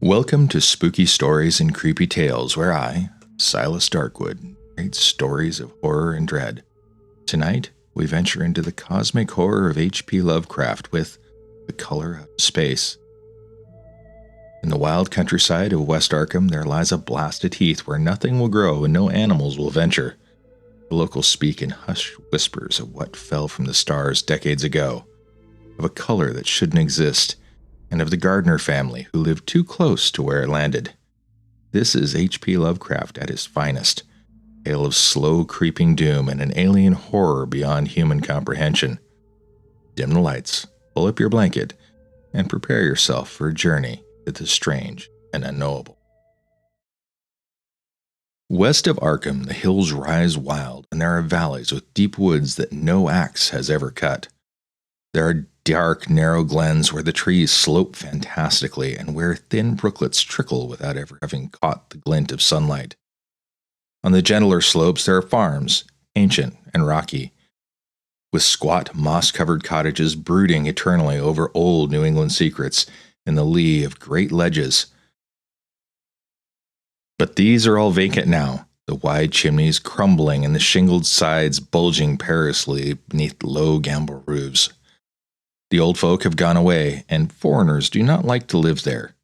Welcome to Spooky Stories and Creepy Tales, where I, Silas Darkwood, narrate stories of horror and dread. Tonight, we venture into the cosmic horror of H.P. Lovecraft with The Color Out of Space. In the wild countryside of West Arkham, there lies a blasted heath where nothing will grow and no animals will venture. The locals speak in hushed whispers of what fell from the stars decades ago, of a color that shouldn't exist, and of the Gardner family who lived too close to where it landed. This is H.P. Lovecraft at his finest, a tale of slow creeping doom and an alien horror beyond human comprehension. Dim the lights, pull up your blanket, and prepare yourself for a journey to the strange and unknowable. West of Arkham, the hills rise wild, and there are valleys with deep woods that no axe has ever cut. There are dark, narrow glens where the trees slope fantastically and where thin brooklets trickle without ever having caught the glint of sunlight. On the gentler slopes there are farms, ancient and rocky, with squat, moss-covered cottages brooding eternally over old New England secrets in the lee of great ledges. But these are all vacant now, the wide chimneys crumbling and the shingled sides bulging perilously beneath low gambrel roofs. The old folk have gone away, and foreigners do not like to live there.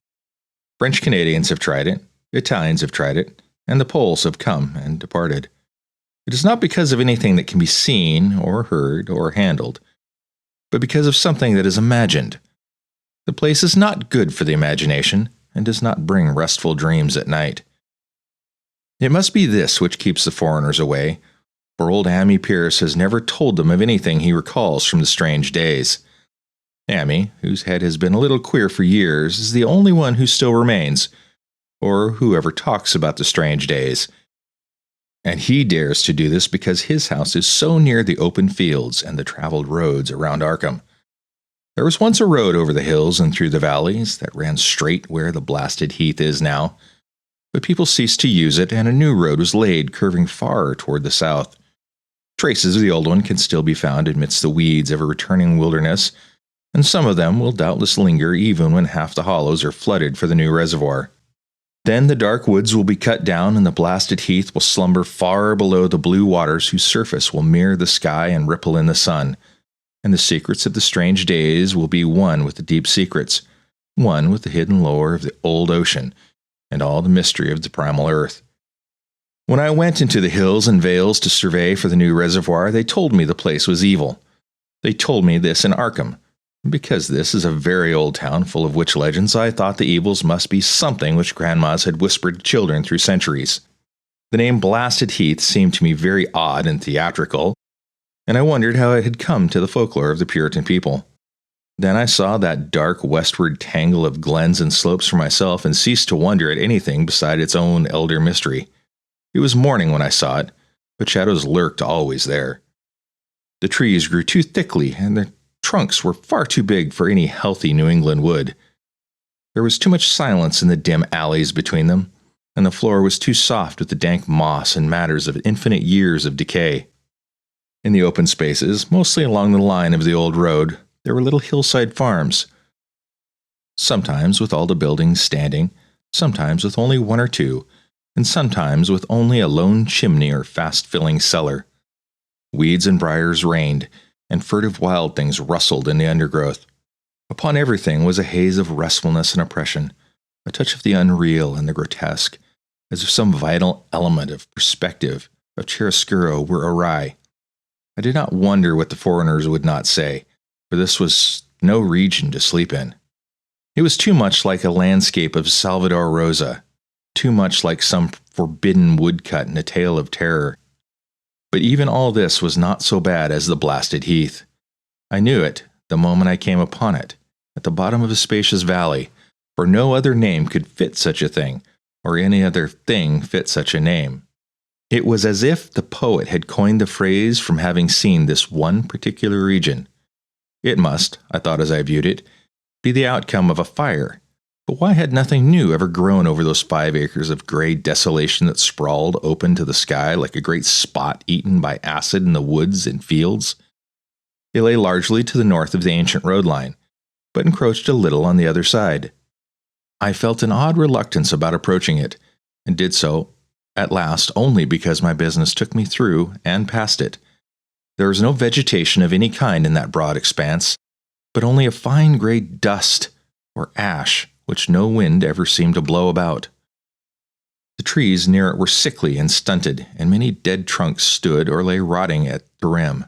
French Canadians have tried it, Italians have tried it, and the Poles have come and departed. It is not because of anything that can be seen or heard or handled, but because of something that is imagined. The place is not good for the imagination, and does not bring restful dreams at night. It must be this which keeps the foreigners away, for old Ammi Pierce has never told them of anything he recalls from the strange days. Ammi, whose head has been a little queer for years, is the only one who still remains, or who ever talks about the strange days. And he dares to do this because his house is so near the open fields and the traveled roads around Arkham. There was once a road over the hills and through the valleys that ran straight where the blasted heath is now, but people ceased to use it and a new road was laid curving far toward the south. Traces of the old one can still be found amidst the weeds of a returning wilderness, and some of them will doubtless linger even when half the hollows are flooded for the new reservoir. Then the dark woods will be cut down and the blasted heath will slumber far below the blue waters whose surface will mirror the sky and ripple in the sun, and the secrets of the strange days will be one with the deep secrets, one with the hidden lore of the old ocean, and all the mystery of the primal earth. When I went into the hills and vales to survey for the new reservoir, they told me the place was evil. They told me this in Arkham. Because this is a very old town full of witch legends, I thought the evils must be something which grandmas had whispered to children through centuries. The name Blasted Heath seemed to me very odd and theatrical, and I wondered how it had come to the folklore of the Puritan people. Then I saw that dark westward tangle of glens and slopes for myself and ceased to wonder at anything beside its own elder mystery. It was morning when I saw it, but shadows lurked always there. The trees grew too thickly, and their trunks were far too big for any healthy New England wood. There was too much silence in the dim alleys between them, and the floor was too soft with the dank moss and matters of infinite years of decay. In the open spaces, mostly along the line of the old road, there were little hillside farms, sometimes with all the buildings standing, sometimes with only one or two, and sometimes with only a lone chimney or fast-filling cellar. Weeds and briars reigned, and furtive wild things rustled in the undergrowth. Upon everything was a haze of restfulness and oppression, a touch of the unreal and the grotesque, as if some vital element of perspective, of chiaroscuro, were awry. I did not wonder what the foreigners would not say, for this was no region to sleep in. It was too much like a landscape of Salvador Rosa, too much like some forbidden woodcut in a tale of terror. But even all this was not so bad as the blasted heath. I knew it the moment I came upon it, at the bottom of a spacious valley, for no other name could fit such a thing, or any other thing fit such a name. It was as if the poet had coined the phrase from having seen this one particular region. It must, I thought as I viewed it, be the outcome of a fire. But why had nothing new ever grown over those 5 acres of gray desolation that sprawled open to the sky like a great spot eaten by acid in the woods and fields? They lay largely to the north of the ancient road line, but encroached a little on the other side. I felt an odd reluctance about approaching it, and did so, at last, only because my business took me through and past it. There was no vegetation of any kind in that broad expanse, but only a fine gray dust, or ash, which no wind ever seemed to blow about. The trees near it were sickly and stunted, and many dead trunks stood or lay rotting at the rim.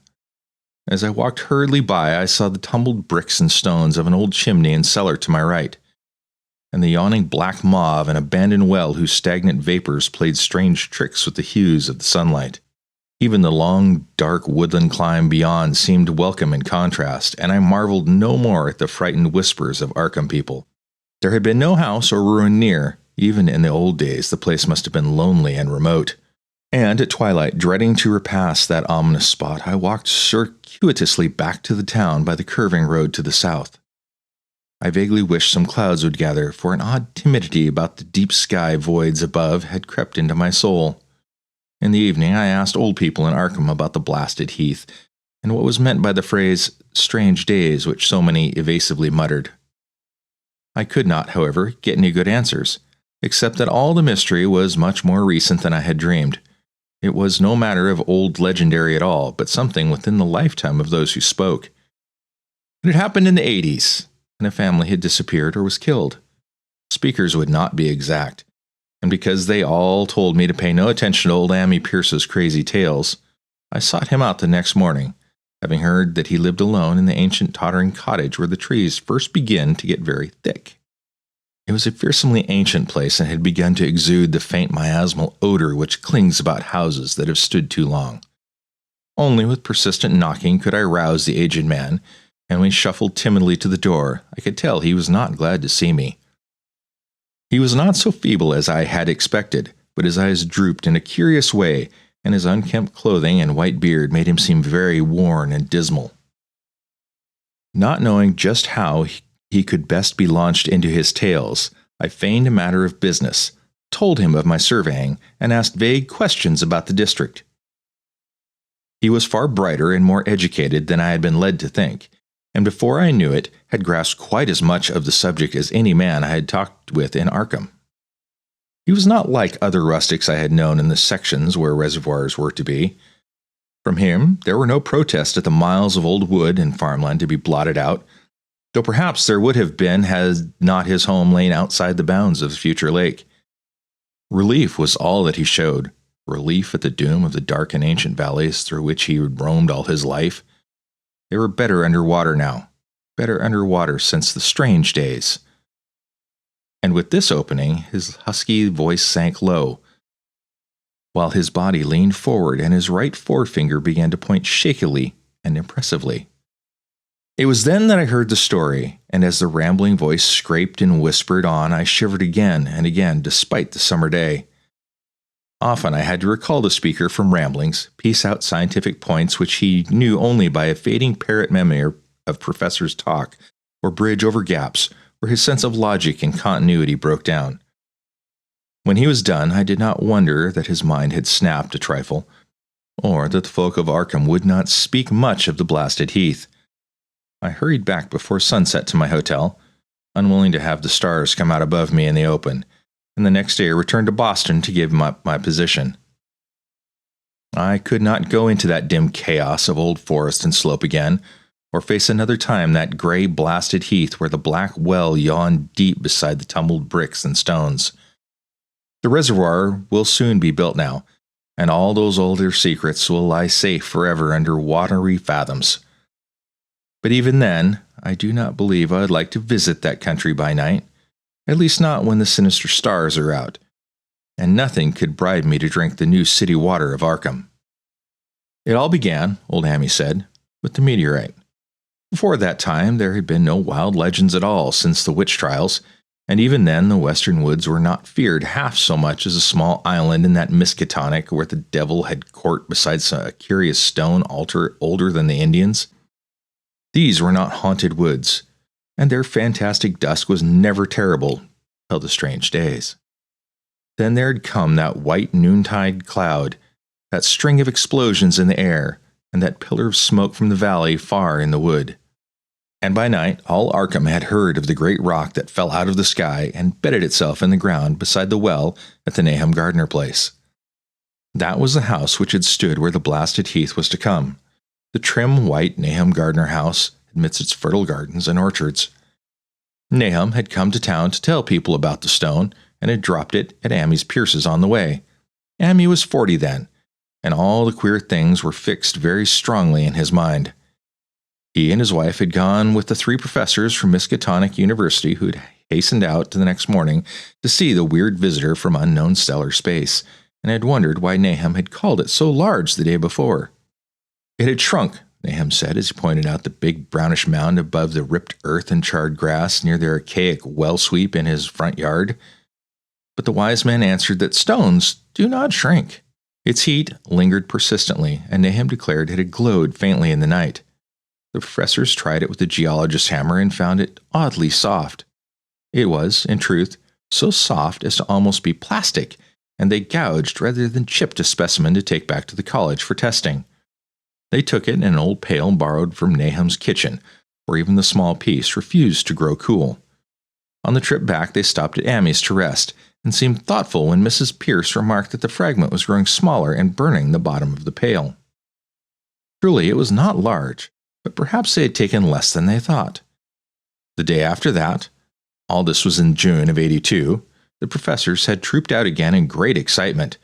As I walked hurriedly by, I saw the tumbled bricks and stones of an old chimney and cellar to my right, and the yawning black maw of an abandoned well whose stagnant vapors played strange tricks with the hues of the sunlight. Even the long, dark woodland climb beyond seemed welcome in contrast, and I marveled no more at the frightened whispers of Arkham people. There had been no house or ruin near. Even in the old days, the place must have been lonely and remote. And at twilight, dreading to repass that ominous spot, I walked circuitously back to the town by the curving road to the south. I vaguely wished some clouds would gather, for an odd timidity about the deep sky voids above had crept into my soul. In the evening, I asked old people in Arkham about the blasted heath, and what was meant by the phrase, "strange days," which so many evasively muttered. I could not, however, get any good answers, except that all the mystery was much more recent than I had dreamed. It was no matter of old legendary at all, but something within the lifetime of those who spoke. It had happened in the 80s, and a family had disappeared or was killed. Speakers would not be exact, and because they all told me to pay no attention to old Ammi Pierce's crazy tales, I sought him out the next morning, having heard that he lived alone in the ancient tottering cottage where the trees first begin to get very thick. It was a fearsomely ancient place and had begun to exude the faint miasmal odor which clings about houses that have stood too long. Only with persistent knocking could I rouse the aged man, and when he shuffled timidly to the door, I could tell he was not glad to see me. He was not so feeble as I had expected, but his eyes drooped in a curious way, and his unkempt clothing and white beard made him seem very worn and dismal. Not knowing just how he could best be launched into his tales, I feigned a matter of business, told him of my surveying, and asked vague questions about the district. He was far brighter and more educated than I had been led to think, and before I knew it, had grasped quite as much of the subject as any man I had talked with in Arkham. He was not like other rustics I had known in the sections where reservoirs were to be. From him, there were no protests at the miles of old wood and farmland to be blotted out, though perhaps there would have been had not his home lain outside the bounds of the future lake. Relief was all that he showed, relief at the doom of the dark and ancient valleys through which he had roamed all his life. They were better under water now, better under water since the strange days. And with this opening, his husky voice sank low, while his body leaned forward and his right forefinger began to point shakily and impressively. It was then that I heard the story, and as the rambling voice scraped and whispered on, I shivered again and again, despite the summer day. Often I had to recall the speaker from ramblings, piece out scientific points which he knew only by a fading parrot memory of professors' talk, or bridge over gaps where his sense of logic and continuity broke down. When he was done, I did not wonder that his mind had snapped a trifle, or that the folk of Arkham would not speak much of the blasted heath. I hurried back before sunset to my hotel, unwilling to have the stars come out above me in the open, and the next day returned to Boston to give up my position. I could not go into that dim chaos of old forest and slope again, or face another time that gray blasted heath where the black well yawned deep beside the tumbled bricks and stones. The reservoir will soon be built now, and all those older secrets will lie safe forever under watery fathoms. But even then, I do not believe I would like to visit that country by night, at least not when the sinister stars are out, and nothing could bribe me to drink the new city water of Arkham. It all began, old Ammi said, with the meteorite. Before that time, there had been no wild legends at all since the witch trials, and even then the western woods were not feared half so much as a small island in that Miskatonic where the devil had court beside a curious stone altar older than the Indians. These were not haunted woods, and their fantastic dusk was never terrible till the strange days. Then there had come that white noontide cloud, that string of explosions in the air, and that pillar of smoke from the valley far in the wood. And by night, all Arkham had heard of the great rock that fell out of the sky and bedded itself in the ground beside the well at the Nahum Gardner place. That was the house which had stood where the blasted heath was to come. The trim white Nahum Gardner house amidst its fertile gardens and orchards. Nahum had come to town to tell people about the stone, and had dropped it at Amy's Pierce's on the way. Amy was 40 then, and all the queer things were fixed very strongly in his mind. He and his wife had gone with the 3 professors from Miskatonic University who had hastened out the next morning to see the weird visitor from unknown stellar space, and had wondered why Nahum had called it so large the day before. It had shrunk, Nahum said as he pointed out the big brownish mound above the ripped earth and charred grass near the archaic well sweep in his front yard. But the wise man answered that stones do not shrink. Its heat lingered persistently, and Nahum declared it had glowed faintly in the night. The professors tried it with the geologist's hammer and found it oddly soft. It was, in truth, so soft as to almost be plastic, and they gouged rather than chipped a specimen to take back to the college for testing. They took it in an old pail borrowed from Nahum's kitchen, where even the small piece refused to grow cool. On the trip back, they stopped at Amy's to rest, and seemed thoughtful when Mrs. Pierce remarked that the fragment was growing smaller and burning the bottom of the pail. Truly, it was not large, but perhaps they had taken less than they thought. The day after that, all this was in June of '82, the professors had trooped out again in great excitement.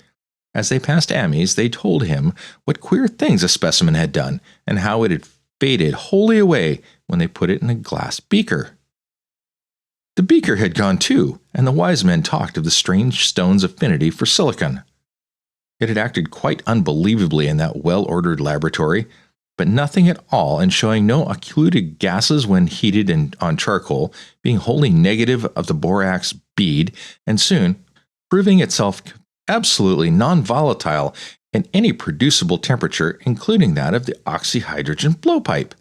As they passed Amy's, they told him what queer things a specimen had done, and how it had faded wholly away when they put it in a glass beaker. The beaker had gone too, and the wise men talked of the strange stone's affinity for silicon. It had acted quite unbelievably in that well-ordered laboratory, but nothing at all, and showing no occluded gases when heated on charcoal, being wholly negative of the borax bead, and soon proving itself absolutely non-volatile in any producible temperature, including that of the oxyhydrogen blowpipe.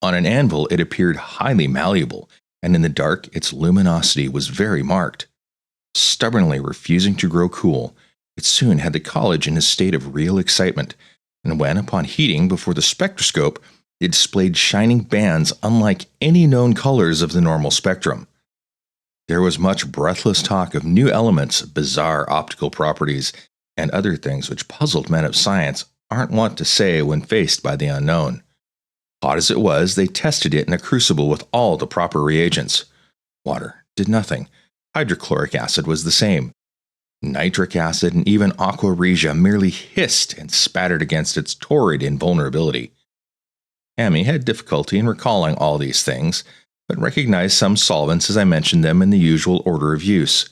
On an anvil it appeared highly malleable, and in the dark its luminosity was very marked. Stubbornly refusing to grow cool, it soon had the college in a state of real excitement, and when, upon heating before the spectroscope, it displayed shining bands unlike any known colors of the normal spectrum. There was much breathless talk of new elements, bizarre optical properties, and other things which puzzled men of science aren't wont to say when faced by the unknown. Hot as it was, they tested it in a crucible with all the proper reagents. Water did nothing. Hydrochloric acid was the same. Nitric acid and even aqua regia merely hissed and spattered against its torrid invulnerability. Amy had difficulty in recalling all these things, but recognized some solvents as I mentioned them in the usual order of use.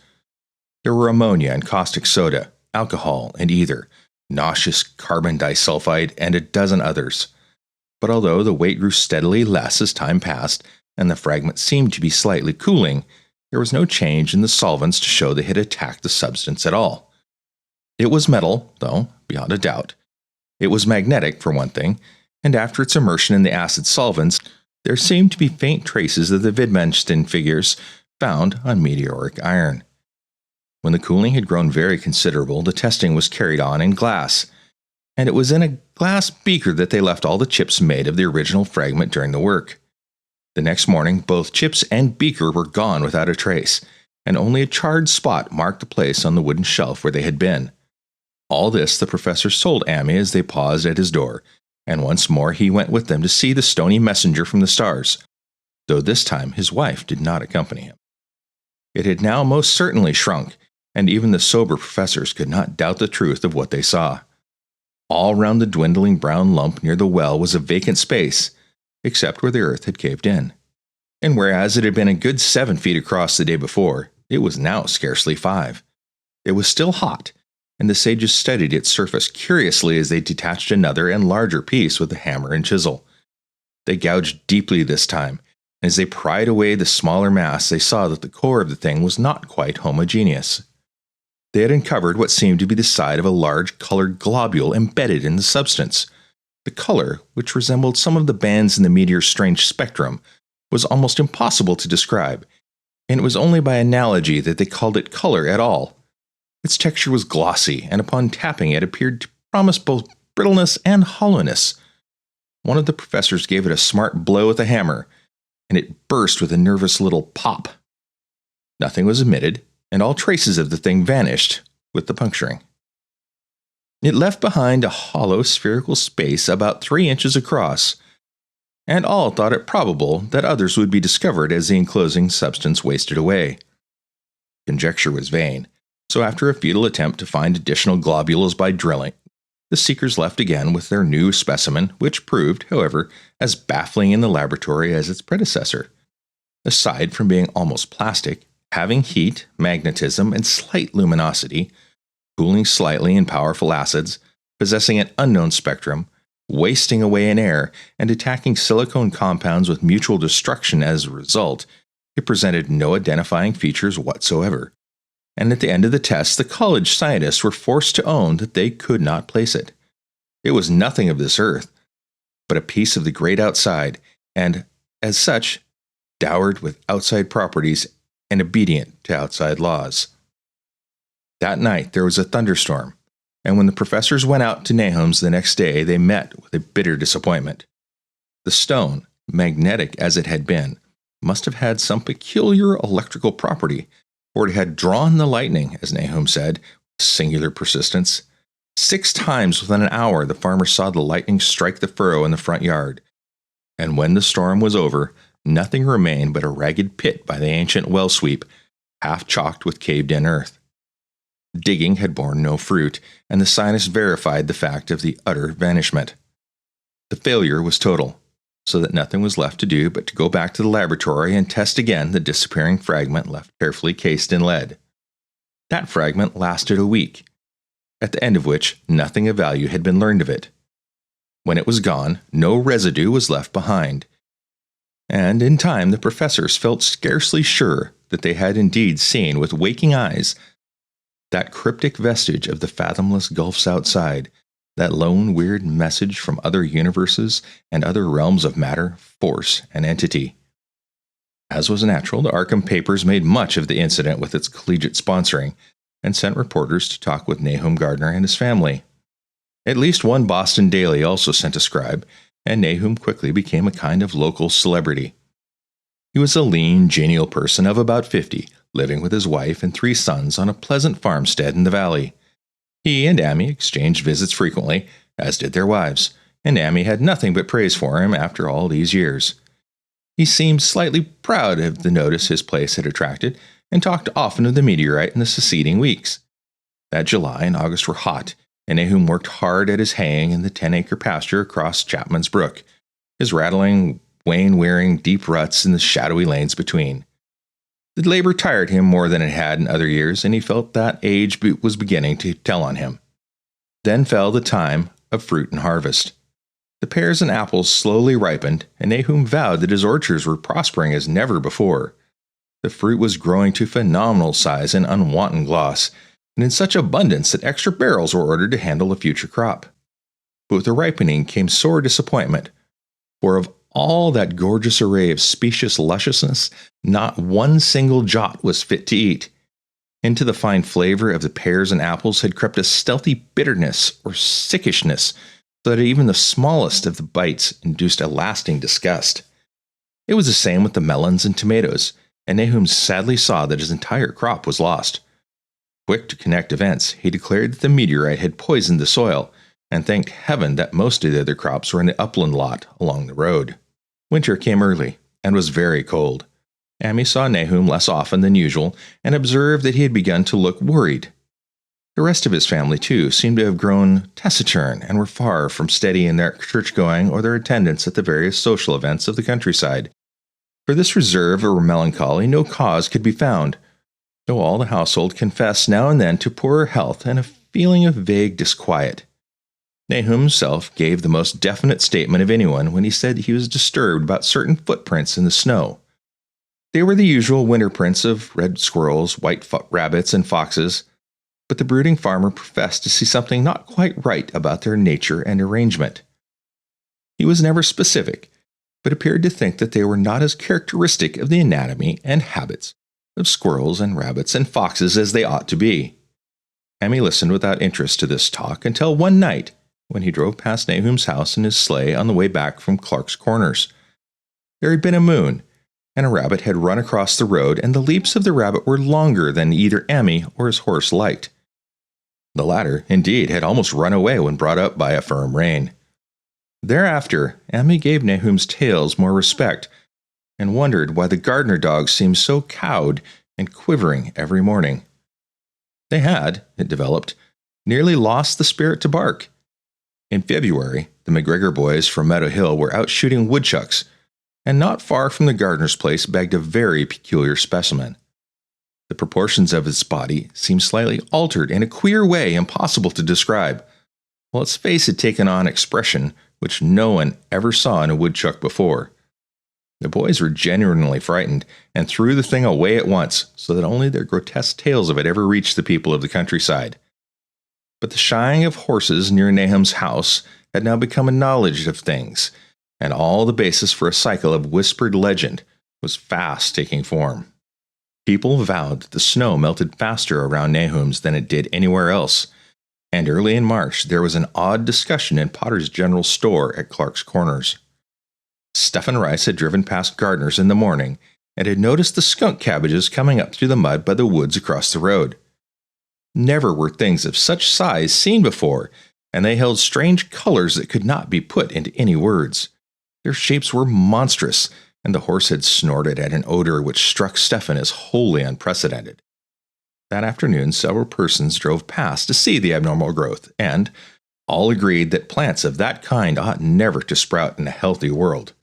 There were ammonia and caustic soda, alcohol and ether, nauseous carbon disulfide, and a dozen others. But although the weight grew steadily less as time passed, and the fragment seemed to be slightly cooling, there was no change in the solvents to show they had attacked the substance at all. It was metal, though, beyond a doubt. It was magnetic, for one thing, and after its immersion in the acid solvents, there seemed to be faint traces of the Wittgenstein figures found on meteoric iron. When the cooling had grown very considerable, the testing was carried on in glass, and it was in a glass beaker that they left all the chips made of the original fragment during the work. The next morning, both chips and beaker were gone without a trace, and only a charred spot marked the place on the wooden shelf where they had been. All this the professor told Amy as they paused at his door, and once more he went with them to see the stony messenger from the stars, though this time his wife did not accompany him. It had now most certainly shrunk, and even the sober professors could not doubt the truth of what they saw. All round the dwindling brown lump near the well was a vacant space, except where the earth had caved in. And whereas it had been a good 7 feet across the day before, it was now scarcely 5. It was still hot, and the sages studied its surface curiously as they detached another and larger piece with a hammer and chisel. They gouged deeply this time, and as they pried away the smaller mass, they saw that the core of the thing was not quite homogeneous. They had uncovered what seemed to be the side of a large colored globule embedded in the substance. The color, which resembled some of the bands in the meteor's strange spectrum, was almost impossible to describe, and it was only by analogy that they called it color at all. Its texture was glossy, and upon tapping it appeared to promise both brittleness and hollowness. one of the professors gave it a smart blow with a hammer, and it burst with a nervous little pop. Nothing was emitted, and all traces of the thing vanished with the puncturing. It left behind a hollow spherical space about 3 inches across, and all thought it probable that others would be discovered as the enclosing substance wasted away. Conjecture was vain, so after a futile attempt to find additional globules by drilling, the seekers left again with their new specimen, which proved, however, as baffling in the laboratory as its predecessor. Aside from being almost plastic, having heat, magnetism, and slight luminosity, cooling slightly in powerful acids, possessing an unknown spectrum, wasting away in air, and attacking silicone compounds with mutual destruction as a result, it presented no identifying features whatsoever. And at the end of the test, the college scientists were forced to own that they could not place it. It was nothing of this earth, but a piece of the great outside, and, as such, dowered with outside properties and obedient to outside laws. That night there was a thunderstorm, and when the professors went out to Nahum's the next day, they met with a bitter disappointment. The stone, magnetic as it had been, must have had some peculiar electrical property, for it had drawn the lightning, as Nahum said, with singular persistence. 6 times within an hour the farmer saw the lightning strike the furrow in the front yard, and when the storm was over, nothing remained but a ragged pit by the ancient well sweep, half chalked with caved-in earth. Digging had borne no fruit, and the scientists verified the fact of the utter vanishment. The failure was total, so that nothing was left to do but to go back to the laboratory and test again the disappearing fragment left carefully cased in lead. That fragment lasted a week, at the end of which nothing of value had been learned of it. When it was gone, no residue was left behind, and in time the professors felt scarcely sure that they had indeed seen with waking eyes that cryptic vestige of the fathomless gulfs outside, that lone weird message from other universes and other realms of matter, force, and entity. As was natural, the Arkham papers made much of the incident with its collegiate sponsoring, and sent reporters to talk with Nahum Gardner and his family. At least one Boston daily also sent a scribe, and Nahum quickly became a kind of local celebrity. He was a lean, genial person of about 50, living with his wife and 3 sons on a pleasant farmstead in the valley. He and Amy exchanged visits frequently, as did their wives, and Amy had nothing but praise for him after all these years. He seemed slightly proud of the notice his place had attracted, and talked often of the meteorite in the succeeding weeks. That July and August were hot, and Nahum worked hard at his haying in the 10-acre pasture across Chapman's Brook, his rattling, wane-wearing deep ruts in the shadowy lanes between. The labor tired him more than it had in other years, and he felt that age was beginning to tell on him. Then fell the time of fruit and harvest. The pears and apples slowly ripened, and Nahum vowed that his orchards were prospering as never before. The fruit was growing to phenomenal size and unwonted gloss, and in such abundance that extra barrels were ordered to handle the future crop. But with the ripening came sore disappointment, for of all that gorgeous array of specious lusciousness, not one single jot was fit to eat. Into the fine flavor of the pears and apples had crept a stealthy bitterness or sickishness, so that even the smallest of the bites induced a lasting disgust. It was the same with the melons and tomatoes, and Nahum sadly saw that his entire crop was lost. Quick to connect events, he declared that the meteorite had poisoned the soil, and thanked heaven that most of the other crops were in the upland lot along the road. Winter came early, and was very cold. Amy saw Nahum less often than usual, and observed that he had begun to look worried. The rest of his family, too, seemed to have grown taciturn, and were far from steady in their church-going or their attendance at the various social events of the countryside. For this reserve or melancholy no cause could be found, though all the household confessed now and then to poorer health and a feeling of vague disquiet. Nahum himself gave the most definite statement of anyone when he said he was disturbed about certain footprints in the snow. They were the usual winter prints of red squirrels, white rabbits, and foxes, but the brooding farmer professed to see something not quite right about their nature and arrangement. He was never specific, but appeared to think that they were not as characteristic of the anatomy and habits of squirrels and rabbits and foxes as they ought to be. Amy listened without interest to this talk until one night, when he drove past Nahum's house in his sleigh on the way back from Clark's Corners. There had been a moon, and a rabbit had run across the road, and the leaps of the rabbit were longer than either Emmy or his horse liked. The latter, indeed, had almost run away when brought up by a firm rein. Thereafter, Emmy gave Nahum's tales more respect, and wondered why the Gardner dogs seemed so cowed and quivering every morning. They had, it developed, nearly lost the spirit to bark. In February, the McGregor boys from Meadow Hill were out shooting woodchucks, and not far from the Gardner's place bagged a very peculiar specimen. The proportions of its body seemed slightly altered in a queer way impossible to describe, while its face had taken on expression which no one ever saw in a woodchuck before. The boys were genuinely frightened, and threw the thing away at once, so that only their grotesque tales of it ever reached the people of the countryside. But the shying of horses near Nahum's house had now become a knowledge of things, and all the basis for a cycle of whispered legend was fast taking form. People vowed that the snow melted faster around Nahum's than it did anywhere else, and early in March there was an odd discussion in Potter's General Store at Clark's Corners. Stephen Rice had driven past Gardner's in the morning, and had noticed the skunk cabbages coming up through the mud by the woods across the road. Never were things of such size seen before, and they held strange colors that could not be put into any words. Their shapes were monstrous, and the horse had snorted at an odor which struck Stephen as wholly unprecedented. That afternoon, several persons drove past to see the abnormal growth, and all agreed that plants of that kind ought never to sprout in a healthy world.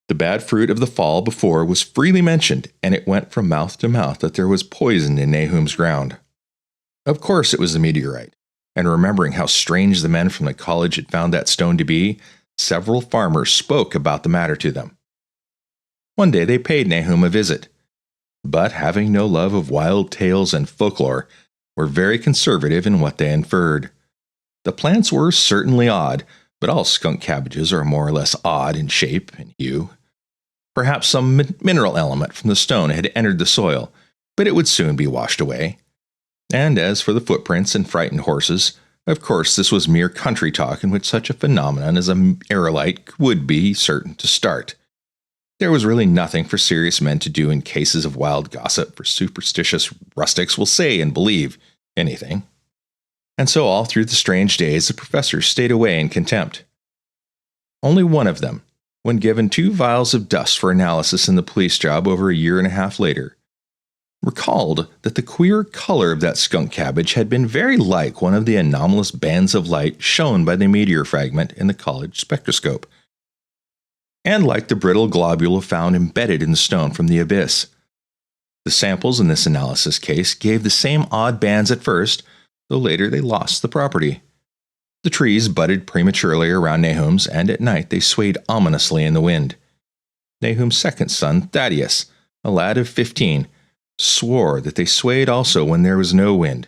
The bad fruit of the fall before was freely mentioned, and it went from mouth to mouth that there was poison in Nahum's ground. Of course it was the meteorite, and remembering how strange the men from the college had found that stone to be, several farmers spoke about the matter to them. One day they paid Nahum a visit, but having no love of wild tales and folklore, were very conservative in what they inferred. The plants were certainly odd, but all skunk cabbages are more or less odd in shape and hue. Perhaps some mineral element from the stone had entered the soil, but it would soon be washed away. And as for the footprints and frightened horses, of course this was mere country talk in which such a phenomenon as an aerolite would be certain to start. There was really nothing for serious men to do in cases of wild gossip, for superstitious rustics will say and believe anything. And so all through the strange days the professors stayed away in contempt. Only one of them, when given 2 vials of dust for analysis in the police job over a year and a half later, recalled that the queer color of that skunk cabbage had been very like one of the anomalous bands of light shown by the meteor fragment in the college spectroscope, and like the brittle globule found embedded in the stone from the abyss. The samples in this analysis case gave the same odd bands at first, though later they lost the property. The trees budded prematurely around Nahum's, and at night they swayed ominously in the wind. Nahum's second son, Thaddeus, a lad of 15, swore that they swayed also when there was no wind,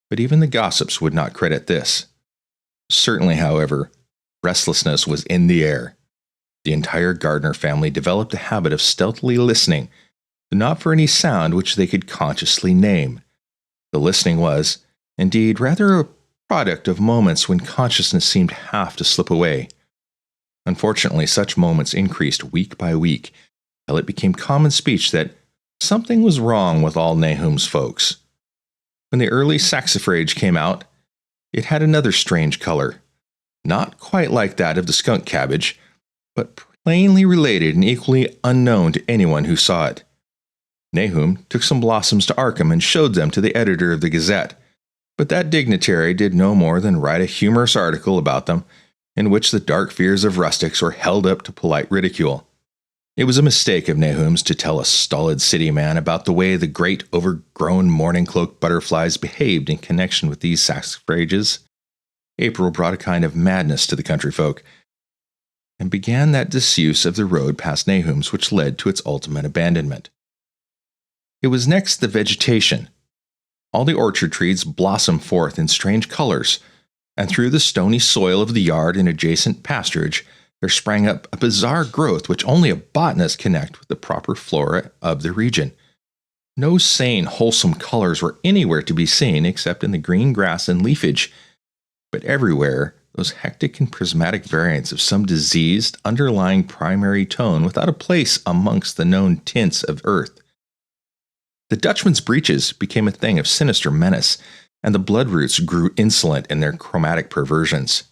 but even the gossips would not credit this. Certainly, however, restlessness was in the air. The entire Gardner family developed a habit of stealthily listening, but not for any sound which they could consciously name. The listening was, indeed, rather a product of moments when consciousness seemed half to slip away. Unfortunately, such moments increased week by week, till it became common speech that something was wrong with all Nahum's folks. When the early saxifrage came out, it had another strange color, not quite like that of the skunk cabbage, but plainly related and equally unknown to anyone who saw it. Nahum took some blossoms to Arkham and showed them to the editor of the Gazette, but that dignitary did no more than write a humorous article about them, in which the dark fears of rustics were held up to polite ridicule. It was a mistake of Nahum's to tell a stolid city man about the way the great overgrown morning cloak butterflies behaved in connection with these saxifrages. April brought a kind of madness to the country folk, and began that disuse of the road past Nahum's which led to its ultimate abandonment. It was next the vegetation. All the orchard trees blossomed forth in strange colors, and through the stony soil of the yard and adjacent pasturage there sprang up a bizarre growth which only a botanist can connect with the proper flora of the region. No sane, wholesome colors were anywhere to be seen except in the green grass and leafage, but everywhere those hectic and prismatic variants of some diseased, underlying primary tone without a place amongst the known tints of earth. The Dutchman's breeches became a thing of sinister menace, and the bloodroots grew insolent in their chromatic perversions.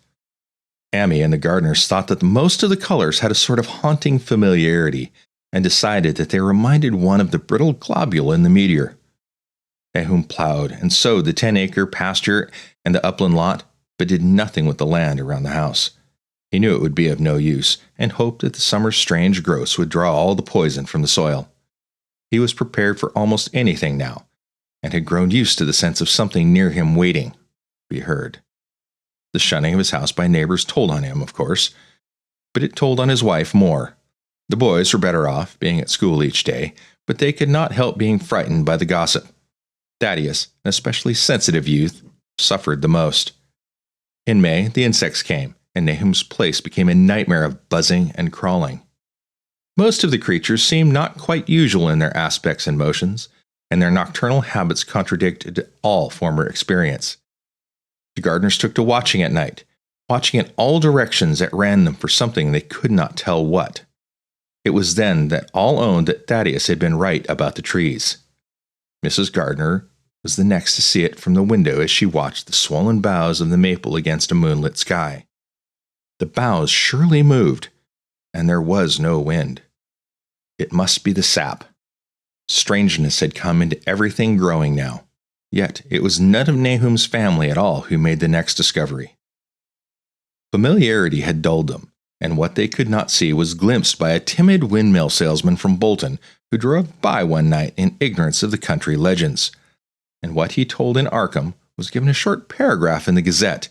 Amy and the Gardners thought that most of the colors had a sort of haunting familiarity, and decided that they reminded one of the brittle globule in the meteor. Nahum plowed and sowed the 10-acre pasture and the upland lot, but did nothing with the land around the house. He knew it would be of no use, and hoped that the summer's strange growths would draw all the poison from the soil. He was prepared for almost anything now, and had grown used to the sense of something near him waiting to be heard. The shunning of his house by neighbors told on him, of course, but it told on his wife more. The boys were better off, being at school each day, but they could not help being frightened by the gossip. Thaddeus, an especially sensitive youth, suffered the most. In May, the insects came, and Nahum's place became a nightmare of buzzing and crawling. Most of the creatures seemed not quite usual in their aspects and motions, and their nocturnal habits contradicted all former experience. The Gardners took to watching at night, watching in all directions at random for something they could not tell what. It was then that all owned that Thaddeus had been right about the trees. Mrs. Gardner was the next to see it from the window as she watched the swollen boughs of the maple against a moonlit sky. The boughs surely moved, and there was no wind. It must be the sap. Strangeness had come into everything growing now, yet it was none of Nahum's family at all who made the next discovery. Familiarity had dulled them, and what they could not see was glimpsed by a timid windmill salesman from Bolton who drove by one night in ignorance of the country legends. And what he told in Arkham was given a short paragraph in the Gazette,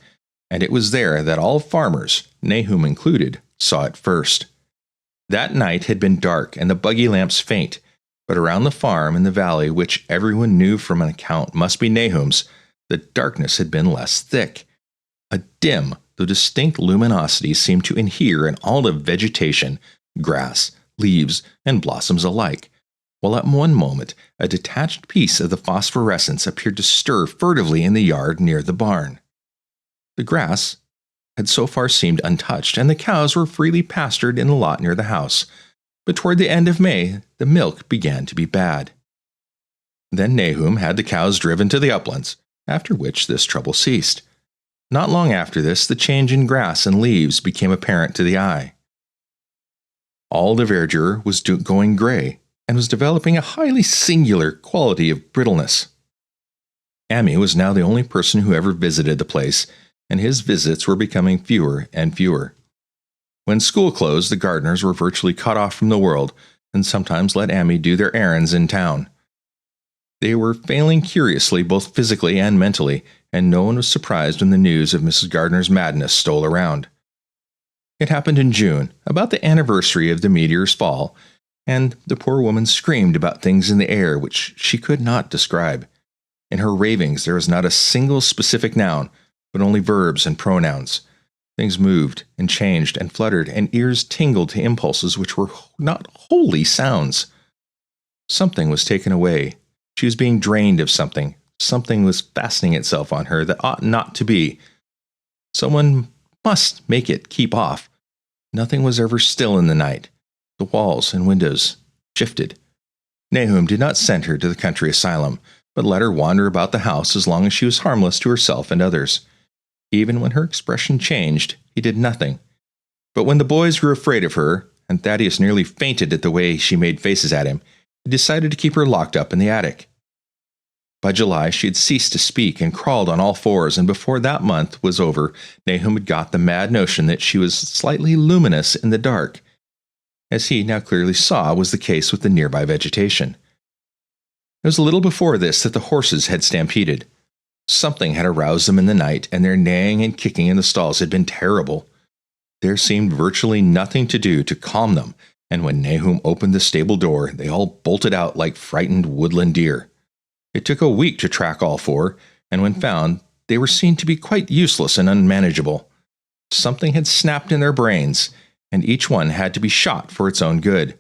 and it was there that all farmers, Nahum included, saw it first. That night had been dark and the buggy lamps faint, but around the farm in the valley, which everyone knew from an account must be Nahum's, the darkness had been less thick. A dim, though distinct luminosity seemed to inhere in all the vegetation, grass, leaves, and blossoms alike, while at one moment a detached piece of the phosphorescence appeared to stir furtively in the yard near the barn. The grass had so far seemed untouched, and the cows were freely pastured in the lot near the house, but toward the end of May the milk began to be bad. Then Nahum had the cows driven to the uplands, after which this trouble ceased. Not long after this, the change in grass and leaves became apparent to the eye. All the verdure was going gray, and was developing a highly singular quality of brittleness. Amy was now the only person who ever visited the place, and his visits were becoming fewer and fewer. When school closed, the Gardners were virtually cut off from the world, and sometimes let Amy do their errands in town. They were failing curiously both physically and mentally, and no one was surprised when the news of Mrs. Gardner's madness stole around. It happened in June, about the anniversary of the meteor's fall, and the poor woman screamed about things in the air which she could not describe. In her ravings there was not a single specific noun, but only verbs and pronouns. Things moved and changed and fluttered, and ears tingled to impulses which were not wholly sounds. Something was taken away. She was being drained of something. Something was fastening itself on her that ought not to be. Someone must make it keep off. Nothing was ever still in the night. The walls and windows shifted. Nahum did not send her to the country asylum, but let her wander about the house as long as she was harmless to herself and others. Even when her expression changed, he did nothing. But when the boys grew afraid of her, and Thaddeus nearly fainted at the way she made faces at him, he decided to keep her locked up in the attic. By July, she had ceased to speak and crawled on all fours, and before that month was over, Nahum had got the mad notion that she was slightly luminous in the dark, as he now clearly saw was the case with the nearby vegetation. It was a little before this that the horses had stampeded. Something had aroused them in the night, and their neighing and kicking in the stalls had been terrible. There seemed virtually nothing to do to calm them, and when Nahum opened the stable door, they all bolted out like frightened woodland deer. It took a week to track all four, and when found, they were seen to be quite useless and unmanageable. Something had snapped in their brains, and each one had to be shot for its own good.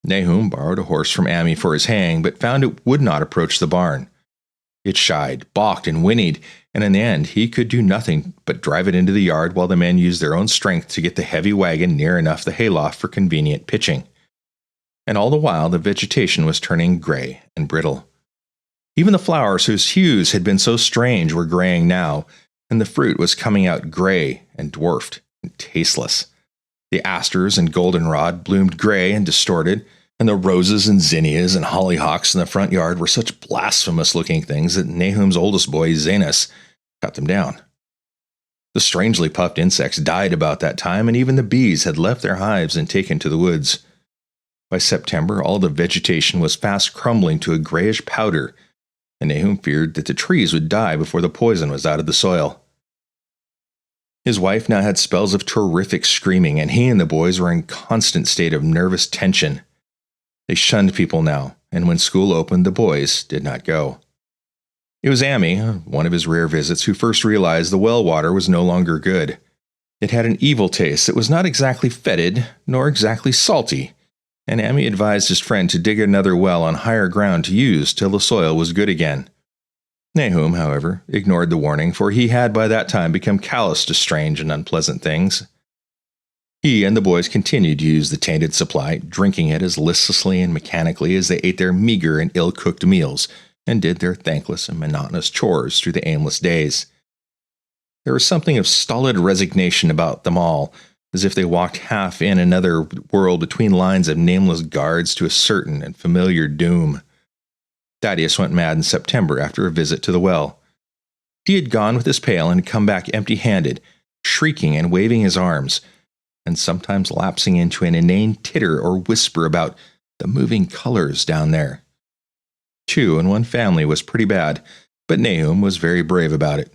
Nahum borrowed a horse from Amy for his haying, but found it would not approach the barn. It shied, balked, and whinnied, and in the end he could do nothing but drive it into the yard while the men used their own strength to get the heavy wagon near enough the hayloft for convenient pitching. And all the while the vegetation was turning gray and brittle. Even the flowers whose hues had been so strange were graying now, and the fruit was coming out gray and dwarfed and tasteless. The asters and goldenrod bloomed gray and distorted, and the roses and zinnias and hollyhocks in the front yard were such blasphemous-looking things that Nahum's oldest boy, Zanus, cut them down. The strangely puffed insects died about that time, and even the bees had left their hives and taken to the woods. By September, all the vegetation was fast crumbling to a grayish powder, and Nahum feared that the trees would die before the poison was out of the soil. His wife now had spells of terrific screaming, and he and the boys were in constant state of nervous tension. They shunned people now, and when school opened, the boys did not go. It was Amy, one of his rare visits, who first realized the well water was no longer good. It had an evil taste that was not exactly fetid, nor exactly salty, and Amy advised his friend to dig another well on higher ground to use till the soil was good again. Nahum, however, ignored the warning, for he had by that time become callous to strange and unpleasant things. He and the boys continued to use the tainted supply, drinking it as listlessly and mechanically as they ate their meager and ill-cooked meals, and did their thankless and monotonous chores through the aimless days. There was something of stolid resignation about them all, as if they walked half in another world between lines of nameless guards to a certain and familiar doom. Thaddeus went mad in September after a visit to the well. He had gone with his pail and come back empty-handed, shrieking and waving his arms, and sometimes lapsing into an inane titter or whisper about the moving colors down there. 2 in one family was pretty bad, but Nahum was very brave about it.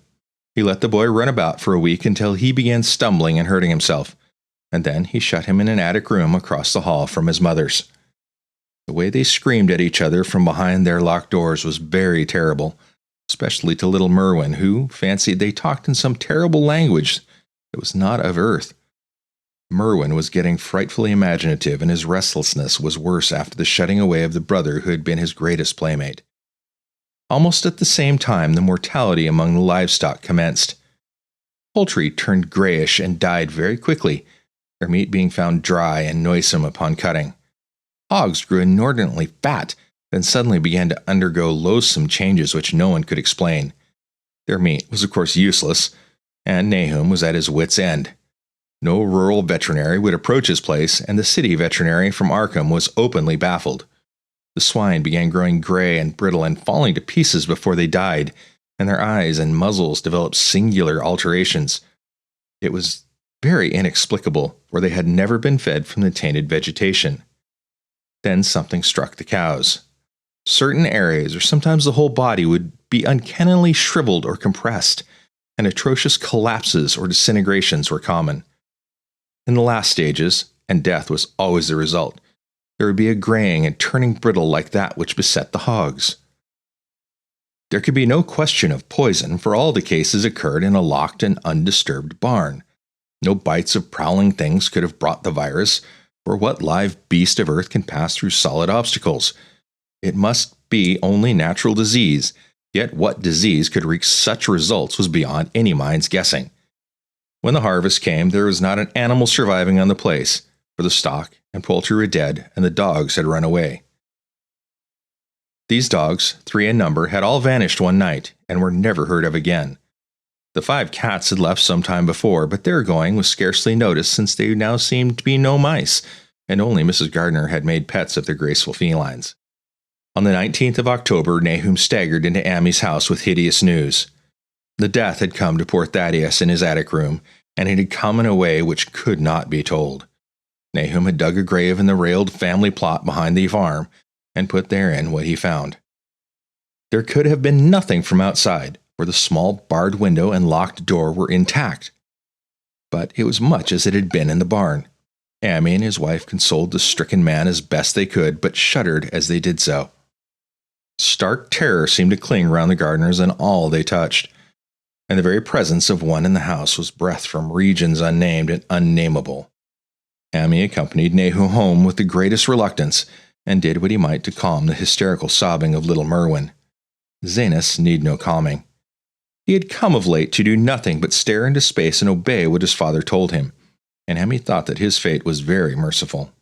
He let the boy run about for a week until he began stumbling and hurting himself, and then he shut him in an attic room across the hall from his mother's. The way they screamed at each other from behind their locked doors was very terrible, especially to little Merwin, who fancied they talked in some terrible language that was not of earth. Merwin was getting frightfully imaginative, and his restlessness was worse after the shutting away of the brother who had been his greatest playmate. Almost at the same time, the mortality among the livestock commenced. Poultry turned grayish and died very quickly, their meat being found dry and noisome upon cutting. Hogs grew inordinately fat, then suddenly began to undergo loathsome changes which no one could explain. Their meat was of course useless, and Nahum was at his wits' end. No rural veterinary would approach his place, and the city veterinary from Arkham was openly baffled. The swine began growing gray and brittle and falling to pieces before they died, and their eyes and muzzles developed singular alterations. It was very inexplicable, for they had never been fed from the tainted vegetation. Then something struck the cows. Certain areas, or sometimes the whole body, would be uncannily shriveled or compressed, and atrocious collapses or disintegrations were common. In the last stages, and death was always the result, there would be a graying and turning brittle like that which beset the hogs. There could be no question of poison, for all the cases occurred in a locked and undisturbed barn. No bites of prowling things could have brought the virus, for what live beast of earth can pass through solid obstacles? It must be only natural disease, yet what disease could wreak such results was beyond any mind's guessing. When the harvest came, there was not an animal surviving on the place, for the stock and poultry were dead, and the dogs had run away. These dogs, 3 in number, had all vanished one night, and were never heard of again. The 5 cats had left some time before, but their going was scarcely noticed, since they now seemed to be no mice, and only Mrs. Gardner had made pets of their graceful felines. On the 19th of October, Nahum staggered into Amy's house with hideous news. The death had come to poor Thaddeus in his attic room, and it had come in a way which could not be told. Nahum had dug a grave in the railed family plot behind the farm, and put therein what he found. There could have been nothing from outside, for the small barred window and locked door were intact. But it was much as it had been in the barn. Amy and his wife consoled the stricken man as best they could, but shuddered as they did so. Stark terror seemed to cling round the Gardners and all they touched, and the very presence of one in the house was breath from regions unnamed and unnamable. Amy accompanied Nahum home with the greatest reluctance, and did what he might to calm the hysterical sobbing of little Merwin. Zanus need no calming. He had come of late to do nothing but stare into space and obey what his father told him, and Hemi thought that his fate was very merciful.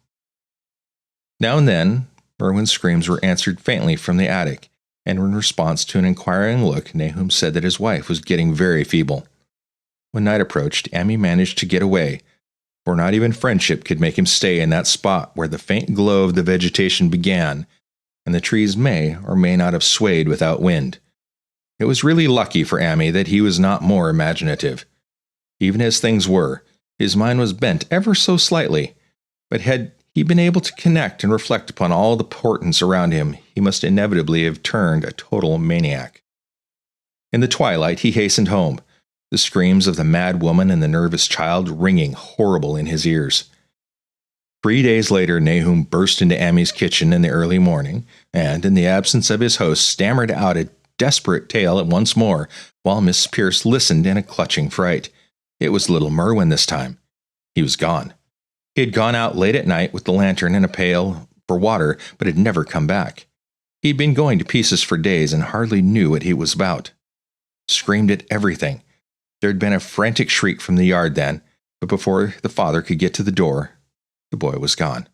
Now and then, Merwin's screams were answered faintly from the attic, and in response to an inquiring look, Nahum said that his wife was getting very feeble. When night approached, Ami managed to get away, for not even friendship could make him stay in that spot where the faint glow of the vegetation began, and the trees may or may not have swayed without wind. It was really lucky for Ami that he was not more imaginative. Even as things were, his mind was bent ever so slightly, but had he been able to connect and reflect upon all the portents around him, he must inevitably have turned a total maniac. In the twilight, he hastened home, the screams of the mad woman and the nervous child ringing horrible in his ears. 3 days later, Nahum burst into Ami's kitchen in the early morning, and, in the absence of his host, stammered out a desperate tale at once more, while Miss Pierce listened in a clutching fright. It was little Merwin this time. He was gone. He had gone out late at night with the lantern and a pail for water, but had never come back. He had been going to pieces for days and hardly knew what he was about. Screamed at everything. There had been a frantic shriek from the yard then, but before the father could get to the door, the boy was gone.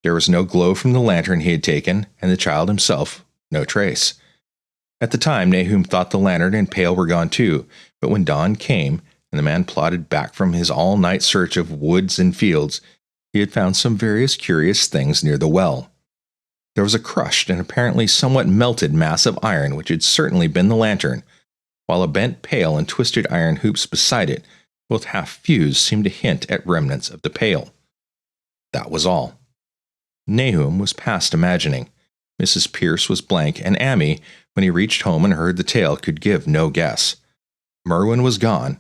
There was no glow from the lantern he had taken, and the child himself, no trace. At the time, Nahum thought the lantern and pail were gone too, but when dawn came, and the man plodded back from his all-night search of woods and fields, he had found some various curious things near the well. There was a crushed and apparently somewhat melted mass of iron which had certainly been the lantern, while a bent pail and twisted iron hoops beside it, both half fused, seemed to hint at remnants of the pail. That was all. Nahum was past imagining. Mrs. Pierce was blank, and Ami, when he reached home and heard the tale, could give no guess. Merwin was gone,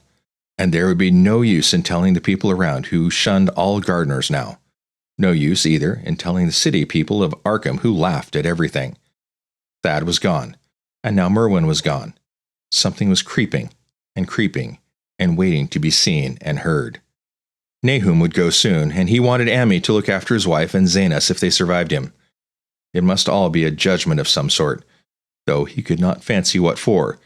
and there would be no use in telling the people around who shunned all Gardners now. No use, either, in telling the city people of Arkham who laughed at everything. Thad was gone, and now Merwin was gone. Something was creeping, and waiting to be seen and heard. Nahum would go soon, and he wanted Ami to look after his wife and Zanus if they survived him. It must all be a judgment of some sort, though he could not fancy what for,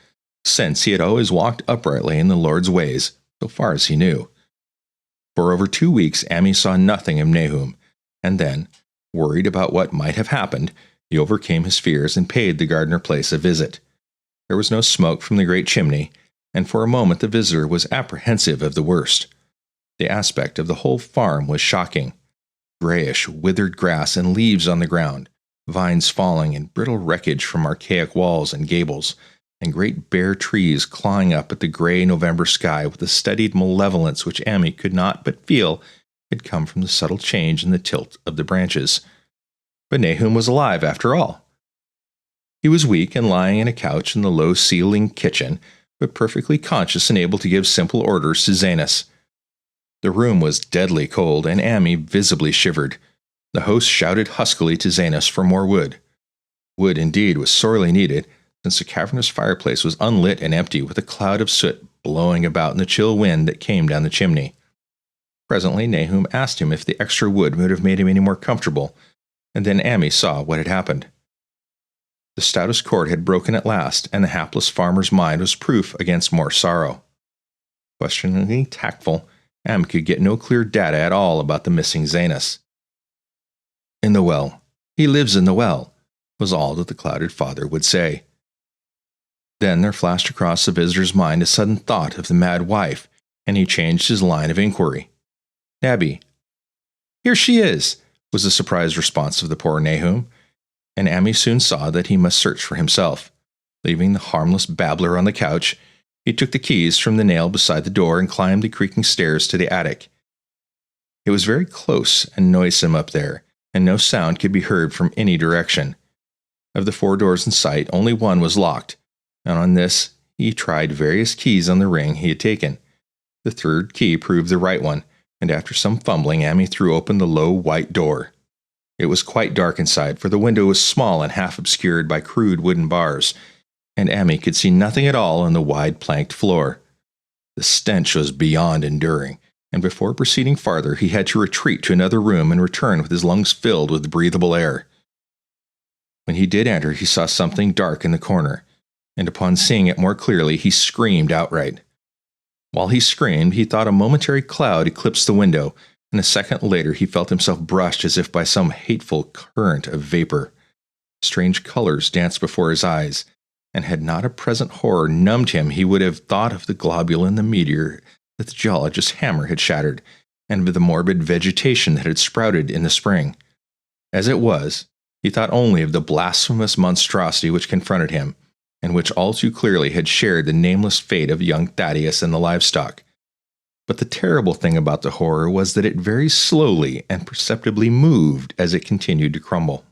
since he had always walked uprightly in the Lord's ways, so far as he knew. For over 2 weeks Ami saw nothing of Nahum, and then, worried about what might have happened, he overcame his fears and paid the Gardner place a visit. There was no smoke from the great chimney, and for a moment the visitor was apprehensive of the worst. The aspect of the whole farm was shocking. Grayish, withered grass and leaves on the ground, vines falling and brittle wreckage from archaic walls and gables, and great bare trees clawing up at the gray November sky with a studied malevolence which Ami could not but feel had come from the subtle change in the tilt of the branches. But Nahum was alive after all. He was weak and lying in a couch in the low-ceilinged kitchen, but perfectly conscious and able to give simple orders to Zanus. The room was deadly cold, and Ami visibly shivered. The host shouted huskily to Zanus for more wood. Wood, indeed, was sorely needed, since the cavernous fireplace was unlit and empty, with a cloud of soot blowing about in the chill wind that came down the chimney. Presently Nahum asked him if the extra wood would have made him any more comfortable, and then Ami saw what had happened. The stoutest cord had broken at last, and the hapless farmer's mind was proof against more sorrow. Questioningly tactful, Ami could get no clear data at all about the missing Zanus. "In the well. He lives in the well," was all that the clouded father would say. Then there flashed across the visitor's mind a sudden thought of the mad wife, and he changed his line of inquiry. "Nabby." "Here she is," was the surprised response of the poor Nahum, and Ami soon saw that he must search for himself. Leaving the harmless babbler on the couch, he took the keys from the nail beside the door and climbed the creaking stairs to the attic. It was very close and noisome up there, and no sound could be heard from any direction. Of the 4 doors in sight, only one was locked, and on this he tried various keys on the ring he had taken. The 3rd key proved the right one, and after some fumbling, Ami threw open the low white door. It was quite dark inside, for the window was small and half obscured by crude wooden bars, and Ami could see nothing at all on the wide planked floor. The stench was beyond enduring, and before proceeding farther he had to retreat to another room and return with his lungs filled with breathable air. When he did enter, he saw something dark in the corner, and upon seeing it more clearly, he screamed outright. While he screamed, he thought a momentary cloud eclipsed the window, and a second later he felt himself brushed as if by some hateful current of vapor. Strange colors danced before his eyes, and had not a present horror numbed him, he would have thought of the globule in the meteor that the geologist's hammer had shattered, and of the morbid vegetation that had sprouted in the spring. As it was, he thought only of the blasphemous monstrosity which confronted him, and which all too clearly had shared the nameless fate of young Thaddeus and the livestock. But the terrible thing about the horror was that it very slowly and perceptibly moved as it continued to crumble.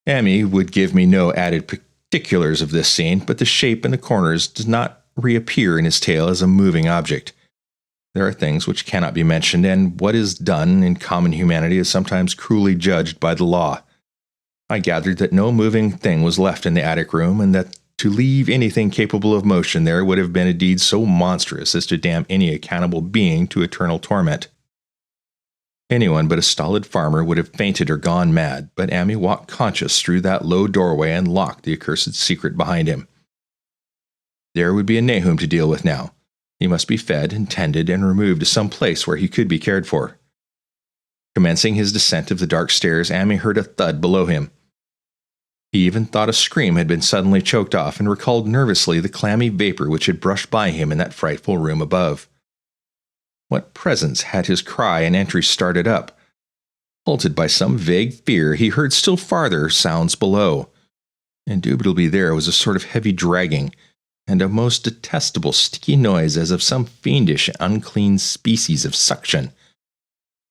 Amy would give me no added particulars of this scene, but the shape in the corners does not reappear in his tale as a moving object. There are things which cannot be mentioned, and what is done in common humanity is sometimes cruelly judged by the law. I gathered that no moving thing was left in the attic room, and that to leave anything capable of motion there would have been a deed so monstrous as to damn any accountable being to eternal torment. Anyone but a stolid farmer would have fainted or gone mad, but Amy walked conscious through that low doorway and locked the accursed secret behind him. There would be a Nahum to deal with now. He must be fed and tended and removed to some place where he could be cared for. Commencing his descent of the dark stairs, Amy heard a thud below him. He even thought a scream had been suddenly choked off, and recalled nervously the clammy vapor which had brushed by him in that frightful room above. What presence had his cry and entry started up? Halted by some vague fear, he heard still farther sounds below. Indubitably there was a sort of heavy dragging, and a most detestable sticky noise as of some fiendish and unclean species of suction.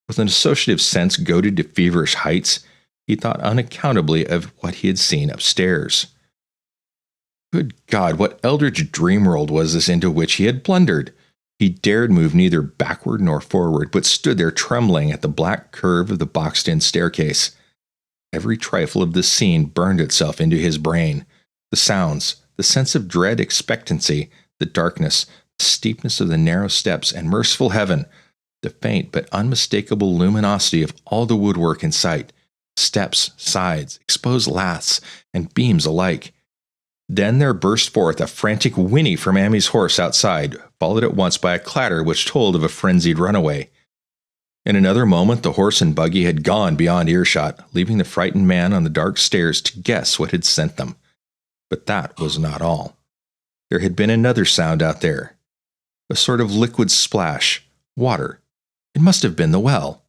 With an associative sense goaded to feverish heights, he thought unaccountably of what he had seen upstairs. Good God, what eldritch dream world was this into which he had blundered? He dared move neither backward nor forward, but stood there trembling at the black curve of the boxed-in staircase. Every trifle of this scene burned itself into his brain. The sounds, the sense of dread expectancy, the darkness, the steepness of the narrow steps, and merciful heaven, the faint but unmistakable luminosity of all the woodwork in sight, steps, sides, exposed laths, and beams alike. Then there burst forth a frantic whinny from Amy's horse outside, followed at once by a clatter which told of a frenzied runaway. In another moment the horse and buggy had gone beyond earshot, leaving the frightened man on the dark stairs to guess what had sent them. But that was not all. There had been another sound out there. A sort of liquid splash. Water. It must have been the well.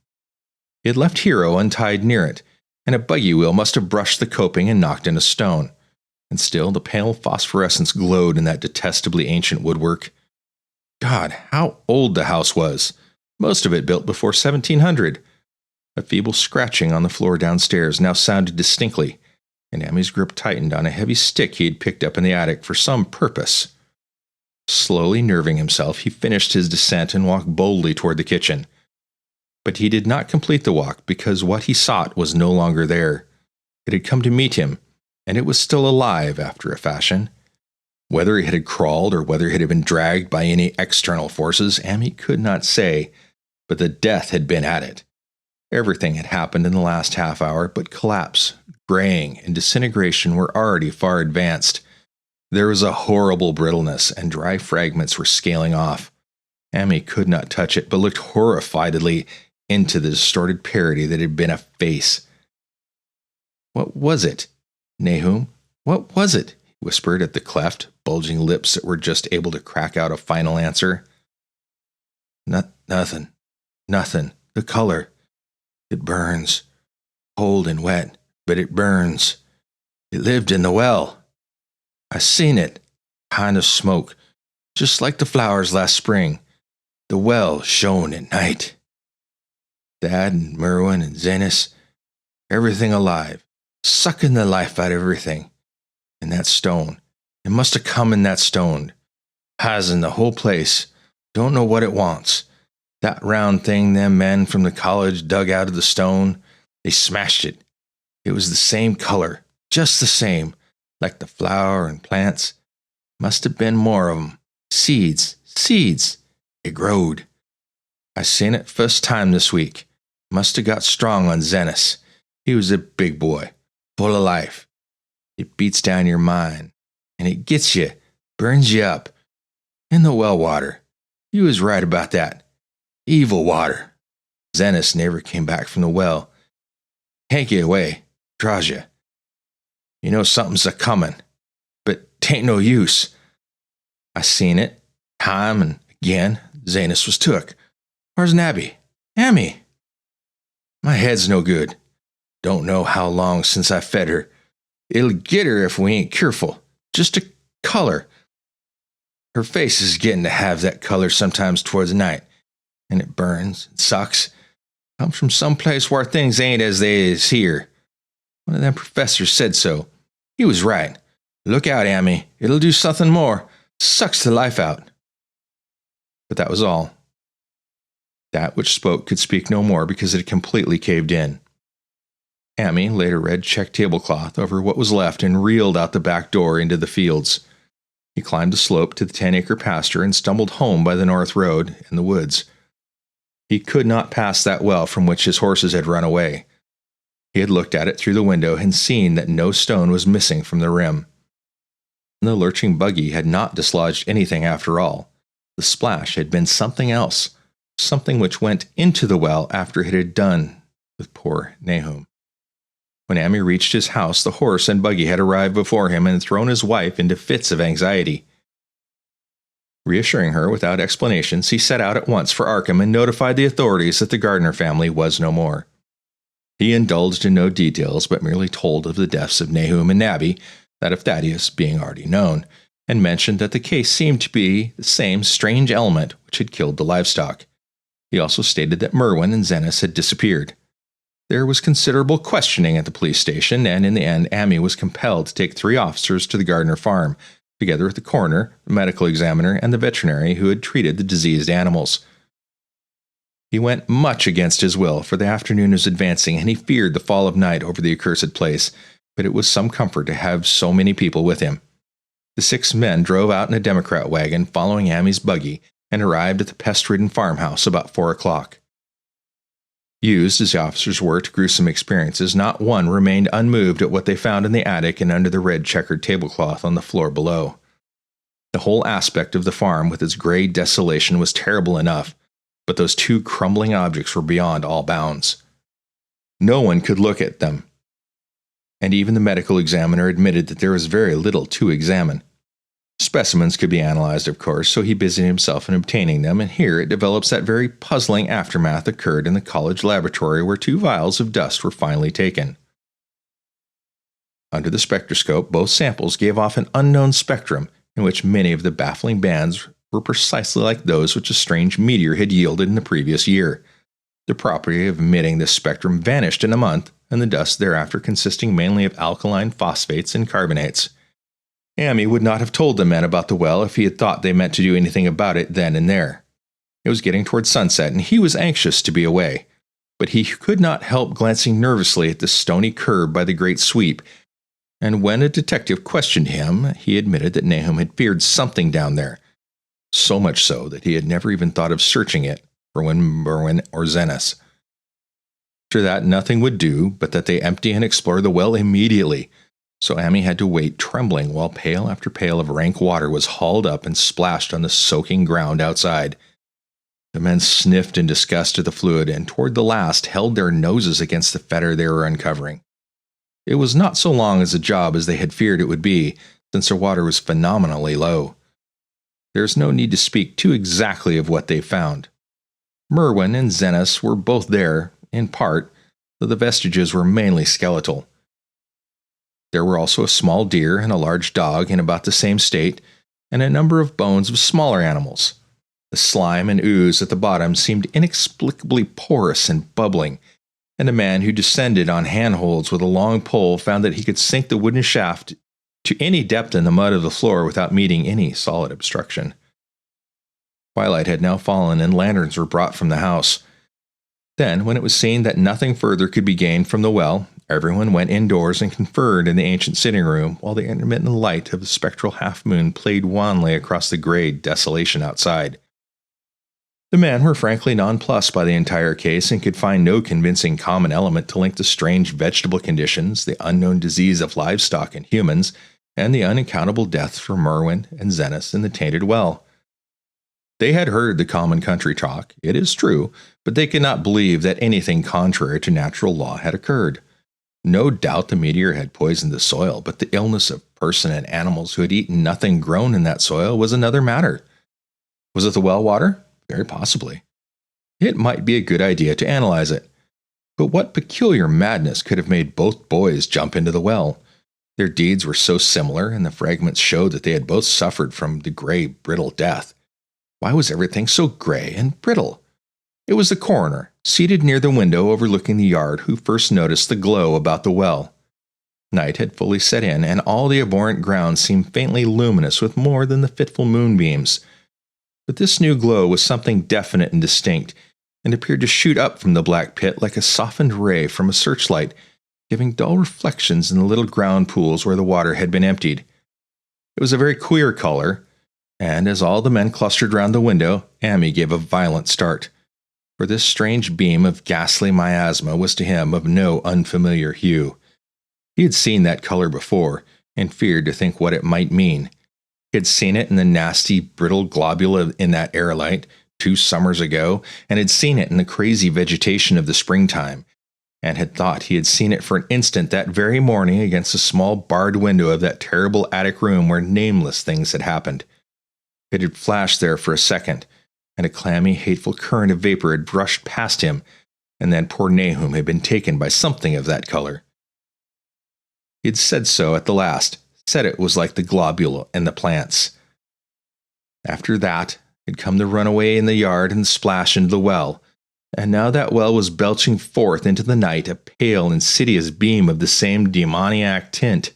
He had left Hero untied near it, and a buggy wheel must have brushed the coping and knocked in a stone. And still the pale phosphorescence glowed in that detestably ancient woodwork. God, how old the house was! Most of it built before 1700. A feeble scratching on the floor downstairs now sounded distinctly, and Amy's grip tightened on a heavy stick he had picked up in the attic for some purpose. Slowly nerving himself, he finished his descent and walked boldly toward the kitchen. But he did not complete the walk, because what he sought was no longer there. It had come to meet him, and it was still alive after a fashion. Whether it had crawled or whether it had been dragged by any external forces, Amy could not say, but the death had been at it. Everything had happened in the last half hour, but collapse, graying, and disintegration were already far advanced. There was a horrible brittleness, and dry fragments were scaling off. Amy could not touch it, but looked horrifiedly into the distorted parody that had been a face. What was it? Nahum, what was it? He whispered at the cleft, bulging lips that were just able to crack out a final answer. Nothing. The color. It burns. Cold and wet, but it burns. It lived in the well. I seen it. Kind of smoke, just like the flowers last spring. The well shone at night. Dad and Merwin and Zenas, everything alive, sucking the life out of everything. And that stone, it must have come in that stone. Has in the whole place. Don't know what it wants. That round thing them men from the college dug out of the stone, they smashed it. It was the same color, just the same, like the flower and plants. Must have been more of 'em. Seeds. It growed. I seen it first time this week. Must have got strong on Zenas. He was a big boy, full of life. It beats down your mind, and it gets you, burns you up. And the well water. You was right about that. Evil water. Zenas never came back from the well. Can't get away. Draws you. You know something's a-comin', but 'tain't no use. I seen it, time and again. Zenas was took. Where's Nabby? Ammy? My head's no good. Don't know how long since I fed her. It'll get her if we ain't careful. Just a color. Her face is getting to have that color sometimes towards night, and it burns, it sucks. Comes from some place where things ain't as they is here. One of them professors said so. He was right. Look out, Ammy. It'll do something more. Sucks the life out. But that was all. That which spoke could speak no more because it had completely caved in. Ammy laid a red check tablecloth over what was left and reeled out the back door into the fields. He climbed the slope to the 10-acre pasture and stumbled home by the north road in the woods. He could not pass that well from which his horses had run away. He had looked at it through the window and seen that no stone was missing from the rim. And the lurching buggy had not dislodged anything after all. The splash had been something else, something which went into the well after it had done with poor Nahum. When Ammy reached his house, the horse and buggy had arrived before him and thrown his wife into fits of anxiety. Reassuring her without explanations, he set out at once for Arkham and notified the authorities that the Gardner family was no more. He indulged in no details, but merely told of the deaths of Nahum and Nabby, that of Thaddeus being already known, and mentioned that the case seemed to be the same strange element which had killed the livestock. He also stated that Merwin and Zenas had disappeared. There was considerable questioning at the police station, and in the end, Ammy was compelled to take 3 officers to the Gardner farm, together with the coroner, the medical examiner, and the veterinary who had treated the diseased animals. He went much against his will, for the afternoon was advancing, and he feared the fall of night over the accursed place, but it was some comfort to have so many people with him. The 6 men drove out in a Democrat wagon following Ammy's buggy and arrived at the pest-ridden farmhouse about 4 o'clock. Used as the officers were to gruesome experiences, not one remained unmoved at what they found in the attic and under the red checkered tablecloth on the floor below. The whole aspect of the farm with its gray desolation was terrible enough, but those 2 crumbling objects were beyond all bounds. No one could look at them, and even the medical examiner admitted that there was very little to examine. Specimens could be analyzed, of course, so he busied himself in obtaining them, and here it develops that very puzzling aftermath occurred in the college laboratory where 2 vials of dust were finally taken. Under the spectroscope, both samples gave off an unknown spectrum in which many of the baffling bands were precisely like those which a strange meteor had yielded in the previous year. The property of emitting this spectrum vanished in a month, and the dust thereafter consisting mainly of alkaline phosphates and carbonates. Ammy would not have told the men about the well if he had thought they meant to do anything about it then and there. It was getting toward sunset, and he was anxious to be away, but he could not help glancing nervously at the stony curb by the great sweep, and when a detective questioned him, he admitted that Nahum had feared something down there, so much so that he had never even thought of searching it for Merwin or Zenas. After that, nothing would do but that they empty and explore the well immediately, so Ammy had to wait trembling while pail after pail of rank water was hauled up and splashed on the soaking ground outside. The men sniffed in disgust at the fluid and toward the last held their noses against the fetor they were uncovering. It was not so long as a job as they had feared it would be, since their water was phenomenally low. There is no need to speak too exactly of what they found. Merwin and Zenas were both there, in part, though the vestiges were mainly skeletal. There were also a small deer and a large dog in about the same state, and a number of bones of smaller animals. The slime and ooze at the bottom seemed inexplicably porous and bubbling, and a man who descended on handholds with a long pole found that he could sink the wooden shaft to any depth in the mud of the floor without meeting any solid obstruction. Twilight had now fallen, and lanterns were brought from the house. Then, when it was seen that nothing further could be gained from the well, everyone went indoors and conferred in the ancient sitting room while the intermittent light of the spectral half-moon played wanly across the gray desolation outside. The men were frankly nonplussed by the entire case and could find no convincing common element to link the strange vegetable conditions, the unknown disease of livestock and humans, and the unaccountable deaths from Merwin and Zenos in the tainted well. They had heard the common country talk, it is true, but they could not believe that anything contrary to natural law had occurred. No doubt the meteor had poisoned the soil, but the illness of person and animals who had eaten nothing grown in that soil was another matter. Was it the well water? Very possibly. It might be a good idea to analyze it. But what peculiar madness could have made both boys jump into the well? Their deeds were so similar, and the fragments showed that they had both suffered from the gray, brittle death. Why was everything so gray and brittle? It was the coroner, seated near the window overlooking the yard, who first noticed the glow about the well. Night had fully set in, and all the abhorrent ground seemed faintly luminous with more than the fitful moonbeams. But this new glow was something definite and distinct, and appeared to shoot up from the black pit like a softened ray from a searchlight, giving dull reflections in the little ground pools where the water had been emptied. It was a very queer color, and as all the men clustered round the window, Amy gave a violent start. For this strange beam of ghastly miasma was to him of no unfamiliar hue. He had seen that color before, and feared to think what it might mean. He had seen it in the nasty, brittle globule in that aerolite 2 summers ago, and had seen it in the crazy vegetation of the springtime, and had thought he had seen it for an instant that very morning against the small barred window of that terrible attic room where nameless things had happened. It had flashed there for a second, and a clammy, hateful current of vapor had brushed past him, and then poor Nahum had been taken by something of that color. He had said so at the last, said it was like the globule and the plants. After that had come the runaway in the yard and the splash into the well, and now that well was belching forth into the night a pale, insidious beam of the same demoniac tint.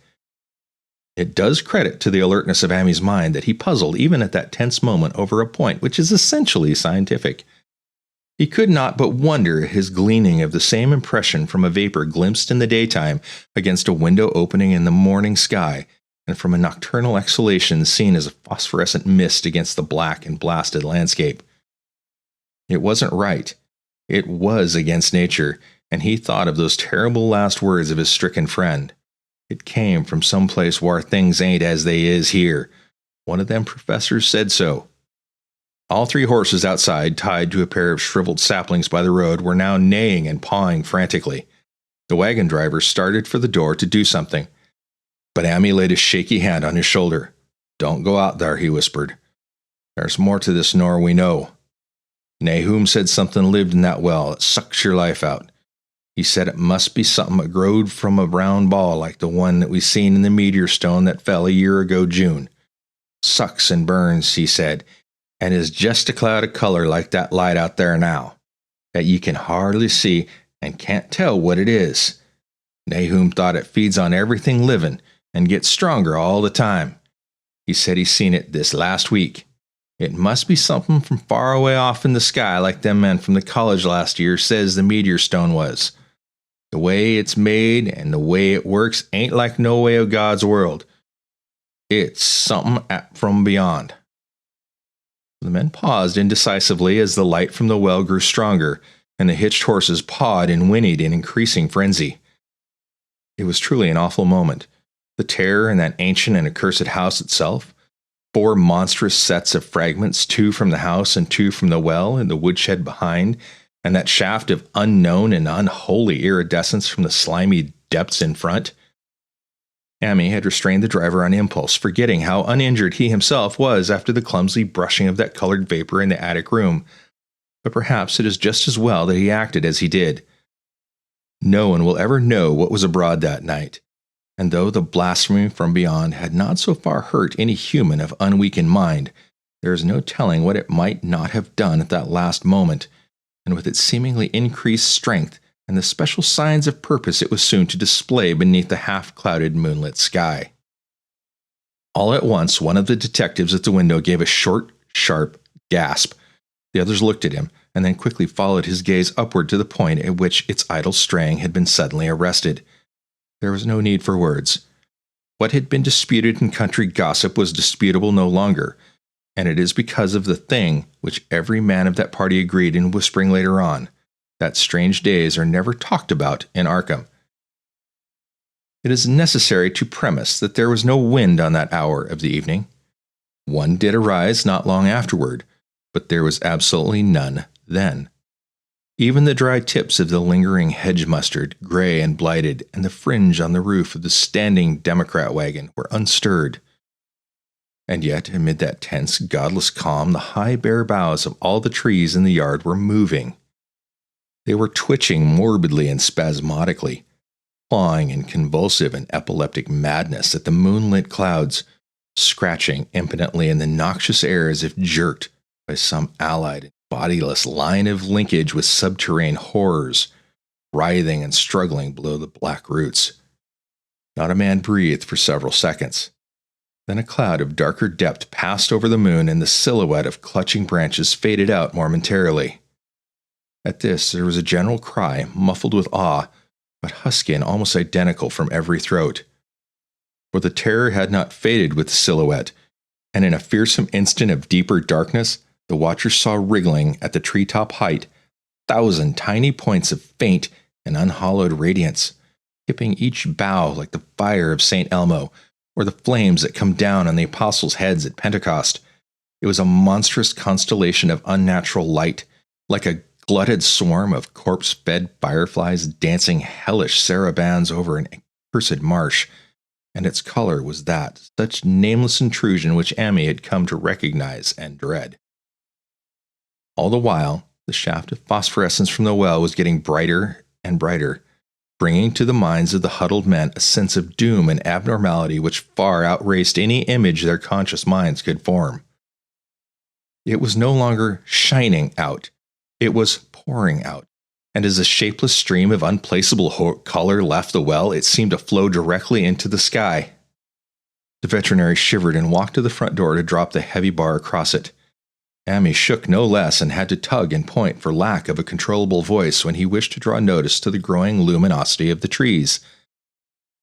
It does credit to the alertness of Amy's mind that he puzzled even at that tense moment over a point which is essentially scientific. He could not but wonder at his gleaning of the same impression from a vapor glimpsed in the daytime against a window opening in the morning sky, and from a nocturnal exhalation seen as a phosphorescent mist against the black and blasted landscape. It wasn't right. It was against nature, and he thought of those terrible last words of his stricken friend. It came from some place where things ain't as they is here. One of them professors said so. All 3 horses outside, tied to a pair of shriveled saplings by the road, were now neighing and pawing frantically. The wagon driver started for the door to do something, but Amy laid a shaky hand on his shoulder. "Don't go out there," he whispered. "There's more to this nor we know. Nahum said something lived in that well that sucks your life out. He said it must be something that growed from a round ball like the one that we seen in the meteor stone that fell a year ago June. Sucks and burns, he said, and is just a cloud of color like that light out there now, that ye can hardly see and can't tell what it is. Nahum thought it feeds on everything living and gets stronger all the time. He said he seen it this last week. It must be something from far away off in the sky like them men from the college last year says the meteor stone was. The way it's made and the way it works ain't like no way of God's world. It's something from beyond." The men paused indecisively as the light from the well grew stronger, and the hitched horses pawed and whinnied in increasing frenzy. It was truly an awful moment. The terror in that ancient and accursed house itself, 4 monstrous sets of fragments, 2 from the house and 2 from the well and the woodshed behind, and that shaft of unknown and unholy iridescence from the slimy depths in front. Amy had restrained the driver on impulse, forgetting how uninjured he himself was after the clumsy brushing of that colored vapor in the attic room. But perhaps it is just as well that he acted as he did. No one will ever know what was abroad that night, and though the blasphemy from beyond had not so far hurt any human of unweakened mind, there is no telling what it might not have done at that last moment, and with its seemingly increased strength and the special signs of purpose it was soon to display beneath the half-clouded moonlit sky. All at once, one of the detectives at the window gave a short, sharp gasp. The others looked at him, and then quickly followed his gaze upward to the point at which its idle straying had been suddenly arrested. There was no need for words. What had been disputed in country gossip was disputable no longer, and it is because of the thing which every man of that party agreed in whispering later on, that strange days are never talked about in Arkham. It is necessary to premise that there was no wind on that hour of the evening. One did arise not long afterward, but there was absolutely none then. Even the dry tips of the lingering hedge mustard, gray and blighted, and the fringe on the roof of the standing Democrat wagon were unstirred. And yet, amid that tense, godless calm, the high bare boughs of all the trees in the yard were moving. They were twitching morbidly and spasmodically, clawing in convulsive and epileptic madness at the moonlit clouds, scratching impotently in the noxious air as if jerked by some allied, bodiless line of linkage with subterranean horrors, writhing and struggling below the black roots. Not a man breathed for several seconds. Then a cloud of darker depth passed over the moon, and the silhouette of clutching branches faded out momentarily. At this, there was a general cry, muffled with awe, but husky and almost identical from every throat. For the terror had not faded with the silhouette, and in a fearsome instant of deeper darkness, the watchers saw wriggling at the treetop height 1,000 tiny points of faint and unhallowed radiance, tipping each bough like the fire of St. Elmo, or the flames that come down on the apostles' heads at Pentecost. It was a monstrous constellation of unnatural light, like a glutted swarm of corpse-fed fireflies dancing hellish sarabands over an accursed marsh, and its color was that, such nameless intrusion which Amy had come to recognize and dread. All the while, the shaft of phosphorescence from the well was getting brighter and brighter, bringing to the minds of the huddled men a sense of doom and abnormality which far outraced any image their conscious minds could form. It was no longer shining out, it was pouring out, and as a shapeless stream of unplaceable color left the well, it seemed to flow directly into the sky. The veterinary shivered and walked to the front door to drop the heavy bar across it. Amy shook no less and had to tug and point for lack of a controllable voice when he wished to draw notice to the growing luminosity of the trees.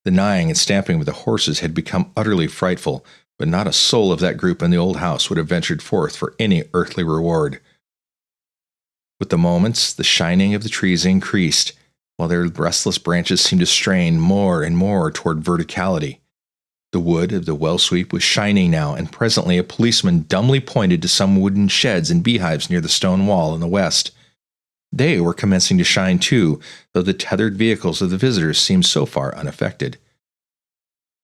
The neighing and stamping of the horses had become utterly frightful, but not a soul of that group in the old house would have ventured forth for any earthly reward. With the moments, the shining of the trees increased, while their restless branches seemed to strain more and more toward verticality. The wood of the well sweep was shining now, and presently a policeman dumbly pointed to some wooden sheds and beehives near the stone wall in the west. They were commencing to shine too, though the tethered vehicles of the visitors seemed so far unaffected.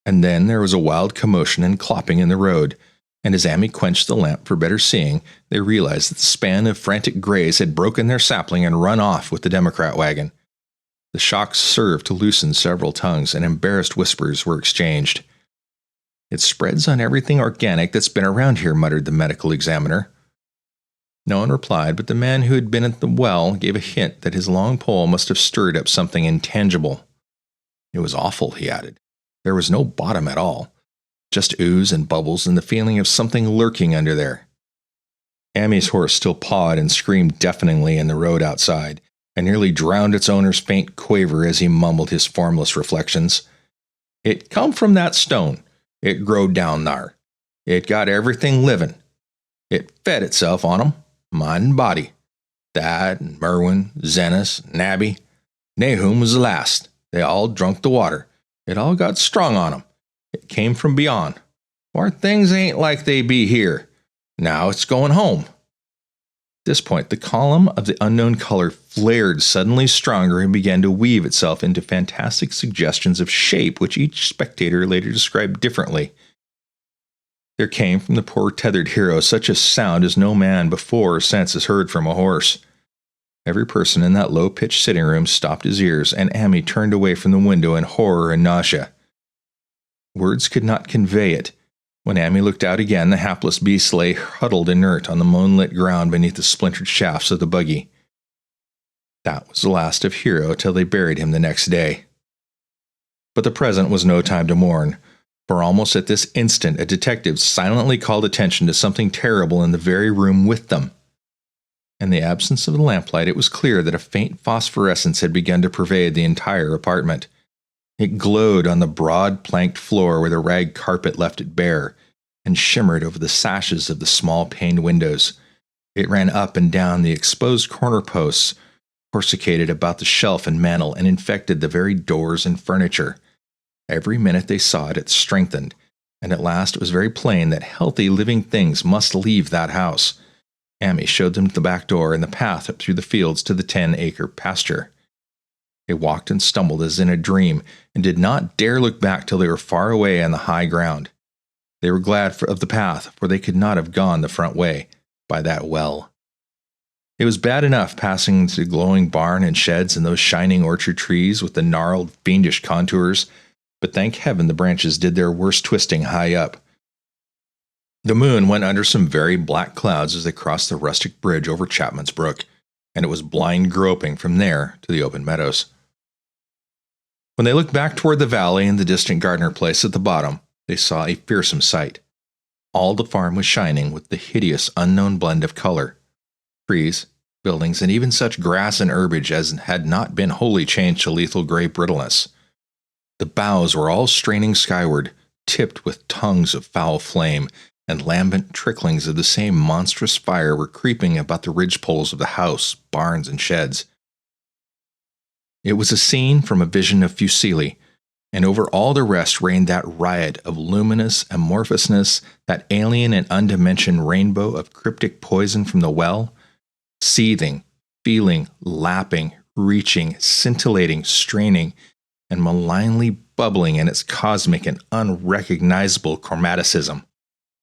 And then there was a wild commotion and clopping in the road, and as Amy quenched the lamp for better seeing, they realized that the span of frantic grays had broken their sapling and run off with the Democrat wagon. The shocks served to loosen several tongues, and embarrassed whispers were exchanged. "It spreads on everything organic that's been around here," muttered the medical examiner. No one replied, but the man who had been at the well gave a hint that his long pole must have stirred up something intangible. It was awful, he added. There was no bottom at all, just ooze and bubbles and the feeling of something lurking under there. Amy's horse still pawed and screamed deafeningly in the road outside, and nearly drowned its owner's faint quaver as he mumbled his formless reflections. "It come from that stone. It growed down thar. It got everything livin'. It fed itself on 'em, mind and body. That and Merwin, Zenas, Nabby. Nahum was the last. They all drunk the water. It all got strong on 'em. It came from beyond. Where things ain't like they be here. Now it's going home." At this point, the column of the unknown color flared suddenly stronger and began to weave itself into fantastic suggestions of shape which each spectator later described differently. There came from the poor tethered hero such a sound as no man before or since has heard from a horse. Every person in that low-pitched sitting room stopped his ears, and Amy turned away from the window in horror and nausea. Words could not convey it. When Amy looked out again, the hapless beast lay huddled inert on the moonlit ground beneath the splintered shafts of the buggy. That was the last of Hero till they buried him the next day. But the present was no time to mourn, for almost at this instant a detective silently called attention to something terrible in the very room with them. In the absence of the lamplight, it was clear that a faint phosphorescence had begun to pervade the entire apartment. It glowed on the broad planked floor where the rag carpet left it bare, and shimmered over the sashes of the small paned windows. It ran up and down the exposed corner posts, coruscated about the shelf and mantel, and infected the very doors and furniture. Every minute they saw it, it strengthened, and at last it was very plain that healthy living things must leave that house. Amy showed them the back door and the path up through the fields to the 10-acre pasture. They walked and stumbled as in a dream, and did not dare look back till they were far away on the high ground. They were glad of the path, for they could not have gone the front way, by that well. It was bad enough passing the glowing barn and sheds and those shining orchard trees with the gnarled, fiendish contours, but thank heaven the branches did their worst twisting high up. The moon went under some very black clouds as they crossed the rustic bridge over Chapman's Brook, and it was blind groping from there to the open meadows. When they looked back toward the valley and the distant Gardner place at the bottom, they saw a fearsome sight. All the farm was shining with the hideous unknown blend of color. Trees, buildings, and even such grass and herbage as had not been wholly changed to lethal gray brittleness. The boughs were all straining skyward, tipped with tongues of foul flame, and lambent tricklings of the same monstrous fire were creeping about the ridgepoles of the house, barns, and sheds. It was a scene from a vision of Fuseli, and over all the rest reigned that riot of luminous amorphousness, that alien and undimensioned rainbow of cryptic poison from the well, seething, feeling, lapping, reaching, scintillating, straining, and malignly bubbling in its cosmic and unrecognizable chromaticism.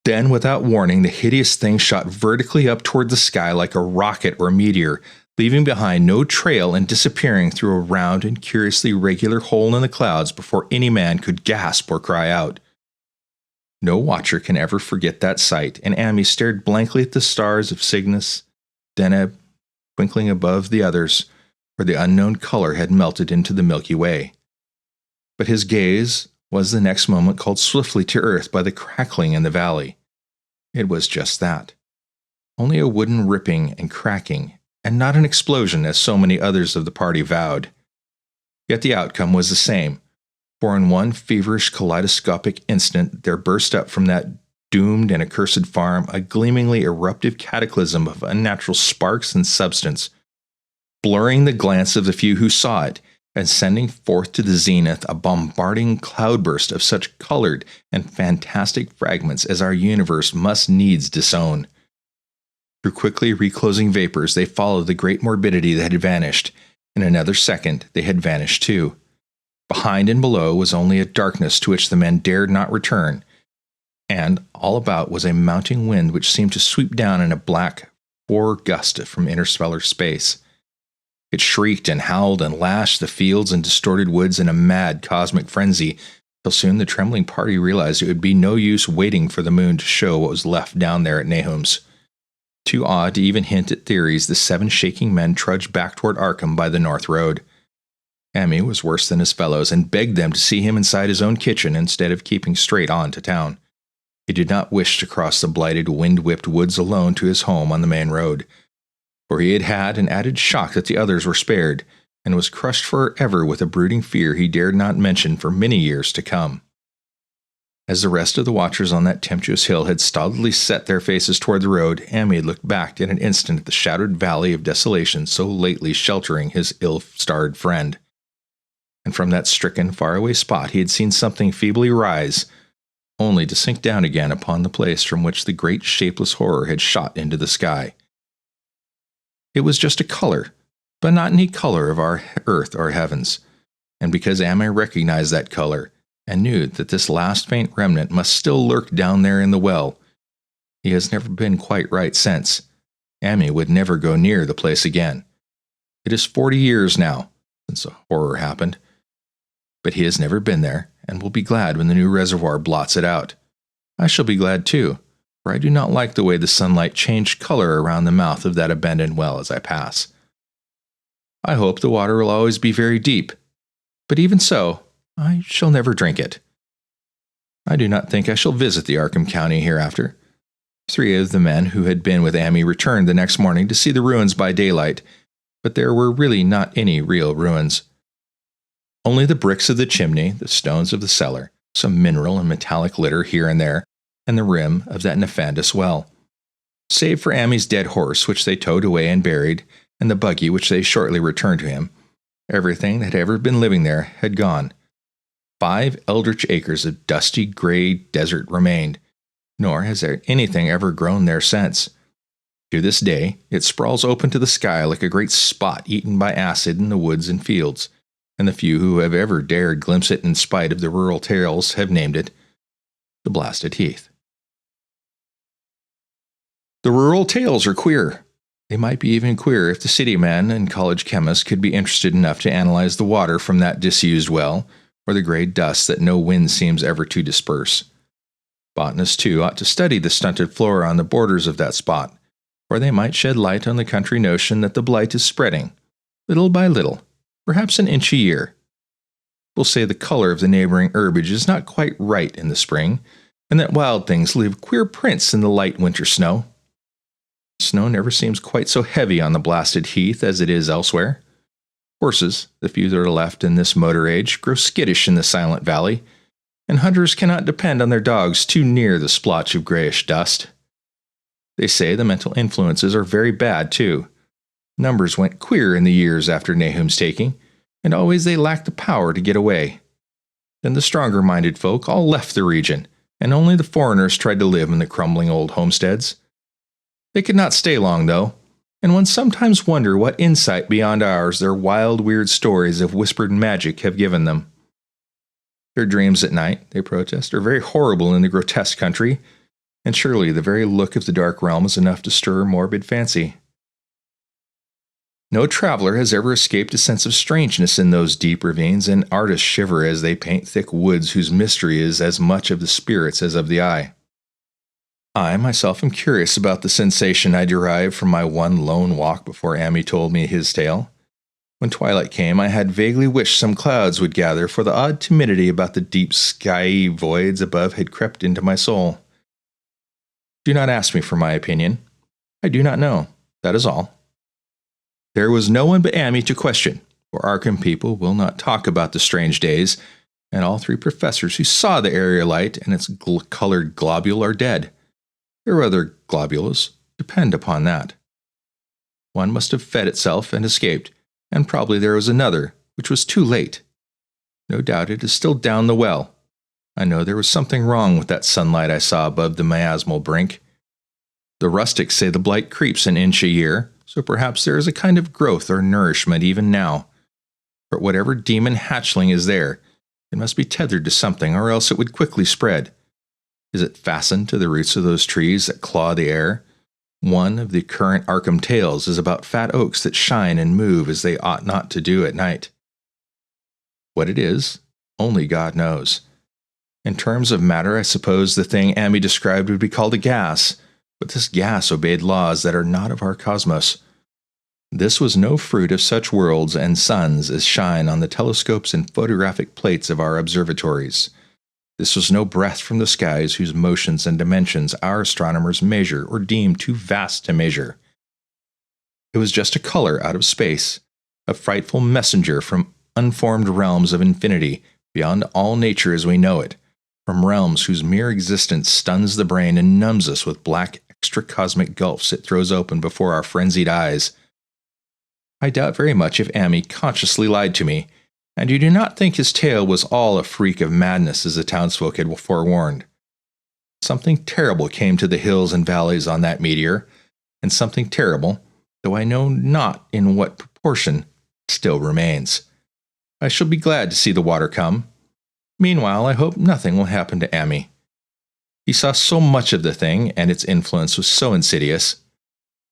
Then, without warning, the hideous thing shot vertically up toward the sky like a rocket or meteor, leaving behind no trail and disappearing through a round and curiously regular hole in the clouds before any man could gasp or cry out. No watcher can ever forget that sight, and Amy stared blankly at the stars of Cygnus, Deneb, twinkling above the others, where the unknown color had melted into the Milky Way. But his gaze was the next moment called swiftly to earth by the crackling in the valley. It was just that. Only a wooden ripping and cracking, and not an explosion as so many others of the party vowed. Yet the outcome was the same, for in one feverish kaleidoscopic instant there burst up from that doomed and accursed farm a gleamingly eruptive cataclysm of unnatural sparks and substance, blurring the glance of the few who saw it, and sending forth to the zenith a bombarding cloudburst of such colored and fantastic fragments as our universe must needs disown. Through quickly reclosing vapors they followed the great morbidity that had vanished. In another second they had vanished too. Behind and below was only a darkness to which the men dared not return, and all about was a mounting wind which seemed to sweep down in a black four-gust from interstellar space. It shrieked and howled and lashed the fields and distorted woods in a mad cosmic frenzy, till soon the trembling party realized it would be no use waiting for the moon to show what was left down there at Nahum's. Too awed to even hint at theories, the 7 shaking men trudged back toward Arkham by the north road. Emmy was worse than his fellows, and begged them to see him inside his own kitchen instead of keeping straight on to town. He did not wish to cross the blighted, wind-whipped woods alone to his home on the main road, for he had had an added shock that the others were spared, and was crushed forever with a brooding fear he dared not mention for many years to come. As the rest of the watchers on that tempestuous hill had stolidly set their faces toward the road, Amy looked back in an instant at the shadowed valley of desolation so lately sheltering his ill-starred friend. And from that stricken, faraway spot he had seen something feebly rise, only to sink down again upon the place from which the great shapeless horror had shot into the sky. It was just a color, but not any color of our earth or heavens, and because Amy recognized that color, and knew that this last faint remnant must still lurk down there in the well, he has never been quite right since. Amy would never go near the place again. It is 40 years now since the horror happened, but he has never been there, and will be glad when the new reservoir blots it out. I shall be glad too, for I do not like the way the sunlight changed color around the mouth of that abandoned well as I pass. I hope the water will always be very deep, but even so, I shall never drink it. I do not think I shall visit the Arkham County hereafter. 3 of the men who had been with Amy returned the next morning to see the ruins by daylight, but there were really not any real ruins. Only the bricks of the chimney, the stones of the cellar, some mineral and metallic litter here and there, and the rim of that nefandous well. Save for Amy's dead horse, which they towed away and buried, and the buggy which they shortly returned to him, everything that had ever been living there had gone. 5 eldritch acres of dusty gray desert remained, nor has there anything ever grown there since. To this day, it sprawls open to the sky like a great spot eaten by acid in the woods and fields, and the few who have ever dared glimpse it in spite of the rural tales have named it the Blasted Heath. The rural tales are queer. They might be even queerer if the city man and college chemist could be interested enough to analyze the water from that disused well, or the gray dust that no wind seems ever to disperse. Botanists, too, ought to study the stunted flora on the borders of that spot, or they might shed light on the country notion that the blight is spreading, little by little, perhaps an inch a year. We'll say the color of the neighboring herbage is not quite right in the spring, and that wild things leave queer prints in the light winter snow. Snow never seems quite so heavy on the Blasted Heath as it is elsewhere. Horses, the few that are left in this motor age, grow skittish in the silent valley, and hunters cannot depend on their dogs too near the splotch of grayish dust. They say the mental influences are very bad, too. Numbers went queer in the years after Nahum's taking, and always they lacked the power to get away. Then the stronger-minded folk all left the region, and only the foreigners tried to live in the crumbling old homesteads. They could not stay long, though, and one sometimes wonder what insight beyond ours their wild, weird stories of whispered magic have given them. Their dreams at night, they protest, are very horrible in the grotesque country, and surely the very look of the dark realm is enough to stir morbid fancy. No traveler has ever escaped a sense of strangeness in those deep ravines, and artists shiver as they paint thick woods whose mystery is as much of the spirits as of the eye. I myself am curious about the sensation I derived from my one lone walk before Amy told me his tale. When twilight came, I had vaguely wished some clouds would gather, for the odd timidity about the deep skyey voids above had crept into my soul. Do not ask me for my opinion. I do not know. That is all. There was no one but Amy to question, for Arkham people will not talk about the strange days, and all 3 professors who saw the area light and its colored globule are dead. There are other globules. Depend upon that. One must have fed itself and escaped, and probably there was another, which was too late. No doubt it is still down the well. I know there was something wrong with that sunlight I saw above the miasmal brink. The rustics say the blight creeps an inch a year, so perhaps there is a kind of growth or nourishment even now. But whatever demon hatchling is there, it must be tethered to something, or else it would quickly spread. Is it fastened to the roots of those trees that claw the air? One of the current Arkham tales is about fat oaks that shine and move as they ought not to do at night. What it is, only God knows. In terms of matter, I suppose the thing Amy described would be called a gas, but this gas obeyed laws that are not of our cosmos. This was no fruit of such worlds and suns as shine on the telescopes and photographic plates of our observatories. This was no breath from the skies whose motions and dimensions our astronomers measure or deem too vast to measure. It was just a color out of space, a frightful messenger from unformed realms of infinity beyond all nature as we know it, from realms whose mere existence stuns the brain and numbs us with black extracosmic gulfs it throws open before our frenzied eyes. I doubt very much if Amy consciously lied to me, and you do not think his tale was all a freak of madness as the townsfolk had forewarned. Something terrible came to the hills and valleys on that meteor, and something terrible, though I know not in what proportion, still remains. I shall be glad to see the water come. Meanwhile, I hope nothing will happen to Amy. He saw so much of the thing, and its influence was so insidious.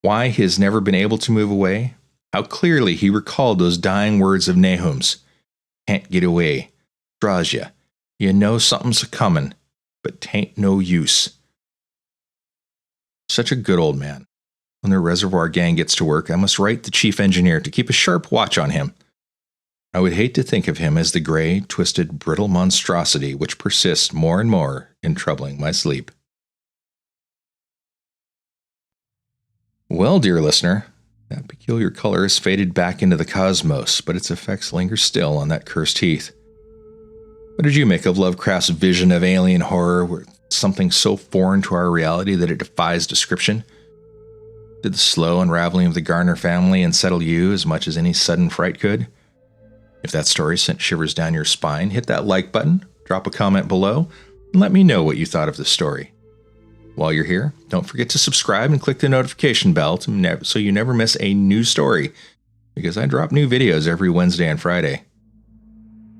Why he has never been able to move away? How clearly he recalled those dying words of Nahum's. Can't get away. Draws ya. You know something's a-comin', but 'tain't no use. Such a good old man. When the reservoir gang gets to work, I must write the chief engineer to keep a sharp watch on him. I would hate to think of him as the gray, twisted, brittle monstrosity which persists more and more in troubling my sleep. Well, dear listener, that peculiar color has faded back into the cosmos, but its effects linger still on that cursed heath. What did you make of Lovecraft's vision of alien horror, where Something so foreign to our reality that it defies description? Did the slow unraveling of the Gardner family unsettle you as much as any sudden fright could? If that story sent shivers down your spine, hit that like button, drop a comment below, and let me know what you thought of the story. While you're here, don't forget to subscribe and click the notification bell so you never miss a new story, because I drop new videos every Wednesday and Friday.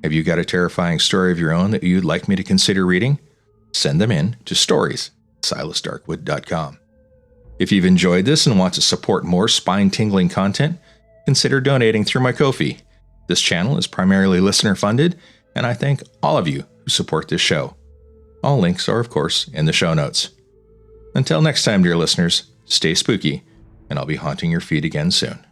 Have you got a terrifying story of your own that you'd like me to consider reading? Send them in to stories@silasdarkwood.com. If you've enjoyed this and want to support more spine-tingling content, consider donating through my Ko-fi. This channel is primarily listener-funded, and I thank all of you who support this show. All links are, of course, in the show notes. Until next time, dear listeners, stay spooky, and I'll be haunting your feet again soon.